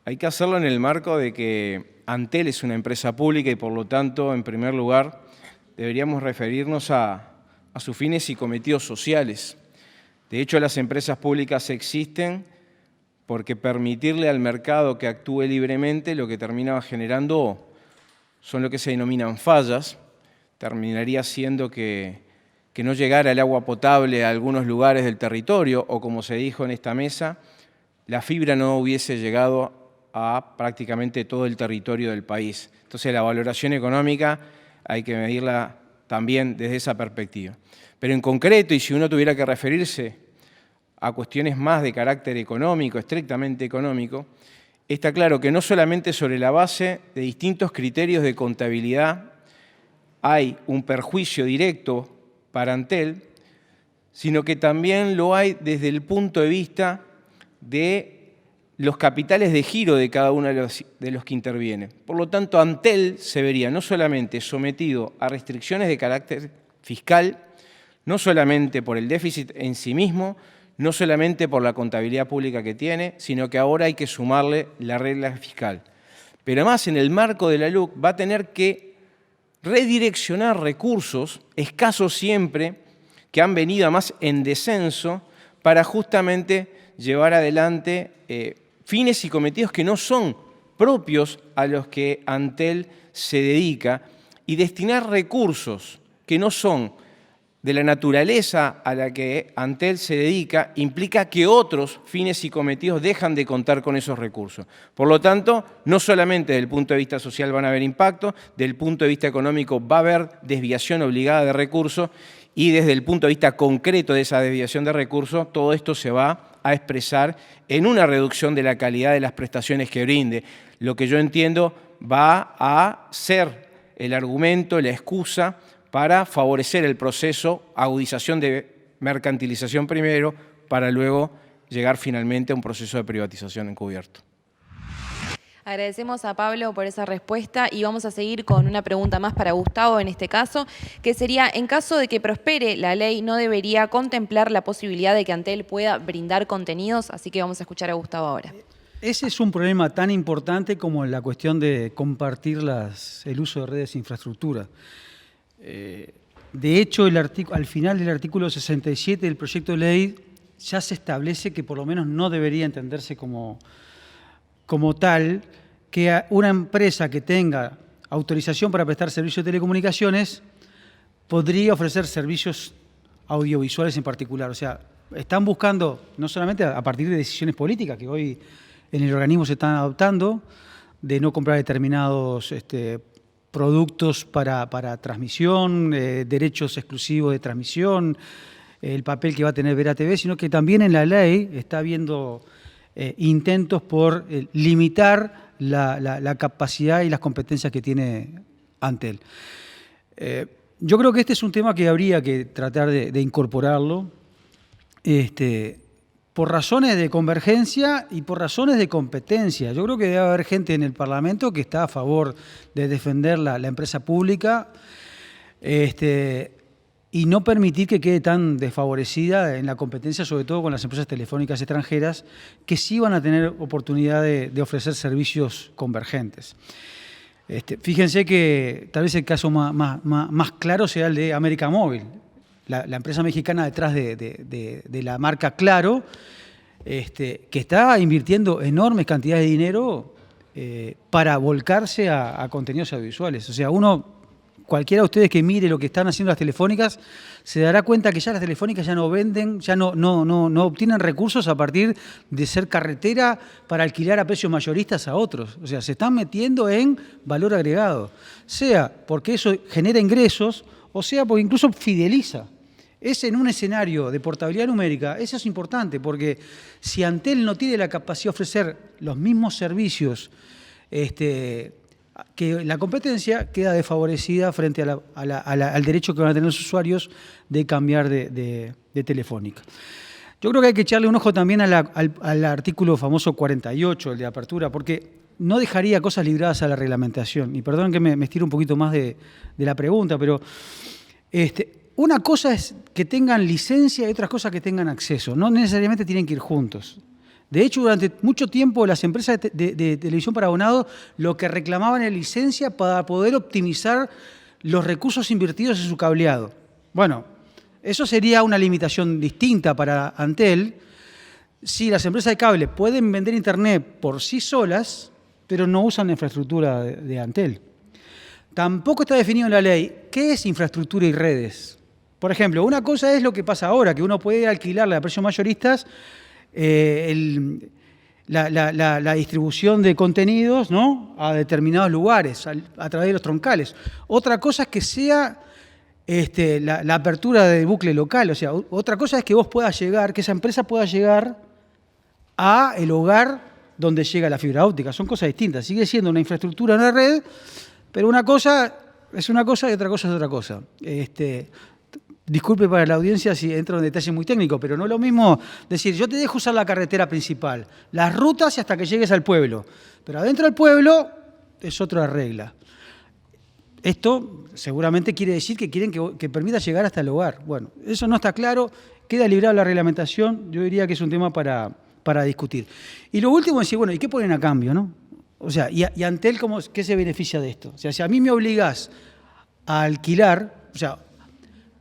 hay que hacerlo en el marco de que Antel es una empresa pública y por lo tanto, en primer lugar, deberíamos referirnos a sus fines y cometidos sociales. De hecho, las empresas públicas existen porque permitirle al mercado que actúe libremente lo que terminaba generando son lo que se denominan fallas. Terminaría siendo que no llegara el agua potable a algunos lugares del territorio o, como se dijo en esta mesa, la fibra no hubiese llegado a prácticamente todo el territorio del país. Entonces, la valoración económica hay que medirla también desde esa perspectiva. Pero en concreto, y si uno tuviera que referirse a cuestiones más de carácter económico, estrictamente económico, está claro que no solamente sobre la base de distintos criterios de contabilidad hay un perjuicio directo para Antel, sino que también lo hay desde el punto de vista de los capitales de giro de cada uno de los que intervienen. Por lo tanto, Antel se vería no solamente sometido a restricciones de carácter fiscal, no solamente por el déficit en sí mismo, no solamente por la contabilidad pública que tiene, sino que ahora hay que sumarle la regla fiscal. Pero además, en el marco de la LUC, va a tener que redireccionar recursos, escasos siempre, que han venido además en descenso, para justamente llevar adelante fines y cometidos que no son propios a los que Antel se dedica y destinar recursos que no son de la naturaleza a la que Antel se dedica implica que otros fines y cometidos dejan de contar con esos recursos. Por lo tanto, no solamente desde el punto de vista social van a haber impactos, desde el punto de vista económico va a haber desviación obligada de recursos y desde el punto de vista concreto de esa desviación de recursos, todo esto se va a expresar en una reducción de la calidad de las prestaciones que brinde. Lo que yo entiendo va a ser el argumento, la excusa para favorecer el proceso, agudización de mercantilización primero, para luego llegar finalmente a un proceso de privatización encubierto. Agradecemos a Pablo por esa respuesta y vamos a seguir con una pregunta más para Gustavo en este caso, que sería, en caso de que prospere la ley, ¿no debería contemplar la posibilidad de que Antel pueda brindar contenidos? Así que vamos a escuchar a Gustavo ahora. Ese es un problema tan importante como la cuestión de compartir el uso de redes de infraestructura. De hecho, al final del artículo 67 del proyecto de ley ya se establece que por lo menos no debería entenderse como tal que una empresa que tenga autorización para prestar servicios de telecomunicaciones podría ofrecer servicios audiovisuales en particular. O sea, están buscando, no solamente a partir de decisiones políticas que hoy en el organismo se están adoptando, de no comprar determinados productos para transmisión, derechos exclusivos de transmisión, el papel que va a tener Vera TV, sino que también en la ley está habiendo intentos por limitar la capacidad y las competencias que tiene Antel. Yo creo que este es un tema que habría que tratar de incorporarlo por razones de convergencia y por razones de competencia. Yo creo que debe haber gente en el Parlamento que está a favor de defender la empresa pública y no permitir que quede tan desfavorecida en la competencia, sobre todo con las empresas telefónicas extranjeras, que sí van a tener oportunidad de ofrecer servicios convergentes. Fíjense que tal vez el caso más claro sea el de América Móvil. la empresa mexicana detrás de la marca Claro, que está invirtiendo enormes cantidades de dinero para volcarse a contenidos audiovisuales. O sea, cualquiera de ustedes que mire lo que están haciendo las telefónicas, se dará cuenta que ya las telefónicas ya no venden, ya no obtienen recursos a partir de ser carretera para alquilar a precios mayoristas a otros. O sea, se están metiendo en valor agregado, sea porque eso genera ingresos, o sea porque incluso fideliza. Es en un escenario de portabilidad numérica, eso es importante, porque si Antel no tiene la capacidad de ofrecer los mismos servicios que la competencia, queda desfavorecida frente al derecho que van a tener los usuarios de cambiar de telefónica. Yo creo que hay que echarle un ojo también al artículo famoso 48, el de apertura, porque no dejaría cosas libradas a la reglamentación. Y perdonen que me estire un poquito más de la pregunta, pero una cosa es que tengan licencia y otra cosa que tengan acceso. No necesariamente tienen que ir juntos. De hecho, durante mucho tiempo las empresas de televisión para abonado lo que reclamaban era licencia para poder optimizar los recursos invertidos en su cableado. Bueno, eso sería una limitación distinta para Antel. Sí, las empresas de cable pueden vender Internet por sí solas, pero no usan la infraestructura de Antel. Tampoco está definido en la ley qué es infraestructura y redes. Por ejemplo, una cosa es lo que pasa ahora, que uno puede alquilarle a precios mayoristas la distribución de contenidos, ¿no?, a determinados lugares, a través de los troncales. Otra cosa es que sea la apertura del bucle local. O sea, otra cosa es que vos puedas llegar, que esa empresa pueda llegar a el hogar donde llega la fibra óptica. Son cosas distintas. Sigue siendo una infraestructura, una red, pero una cosa es una cosa y otra cosa es otra cosa. Disculpe para la audiencia si entro en detalle muy técnico, pero no es lo mismo decir, yo te dejo usar la carretera principal, las rutas y hasta que llegues al pueblo, pero adentro del pueblo es otra regla. Esto seguramente quiere decir que quieren que permita llegar hasta el hogar. Bueno, eso no está claro, queda librado la reglamentación, yo diría que es un tema para discutir. Y lo último es decir, bueno, ¿y qué ponen a cambio, no? O sea, ¿y Antel qué se beneficia de esto? O sea, si a mí me obligás a alquilar, o sea,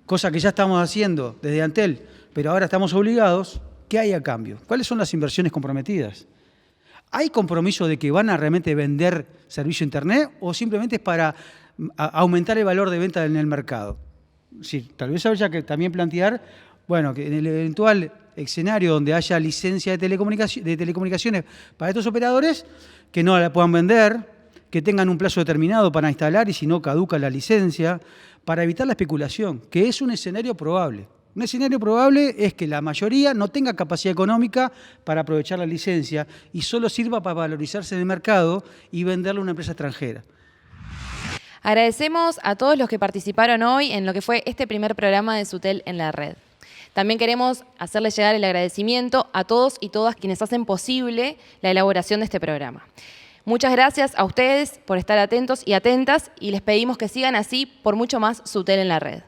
cosa que ya estamos haciendo desde Antel, pero ahora estamos obligados, ¿qué hay a cambio? ¿Cuáles son las inversiones comprometidas? ¿Hay compromiso de que van a realmente vender servicio Internet o simplemente es para aumentar el valor de venta en el mercado? Sí, tal vez habría que también plantear, bueno, que en el eventual escenario donde haya licencia de telecomunicaciones para estos operadores, que no la puedan vender, que tengan un plazo determinado para instalar y si no caduca la licencia, para evitar la especulación, que es un escenario probable. Un escenario probable es que la mayoría no tenga capacidad económica para aprovechar la licencia y solo sirva para valorizarse en el mercado y venderle a una empresa extranjera. Agradecemos a todos los que participaron hoy en lo que fue este primer programa de Sutel en la red. También queremos hacerles llegar el agradecimiento a todos y todas quienes hacen posible la elaboración de este programa. Muchas gracias a ustedes por estar atentos y atentas y les pedimos que sigan así por mucho más Sutel en la red.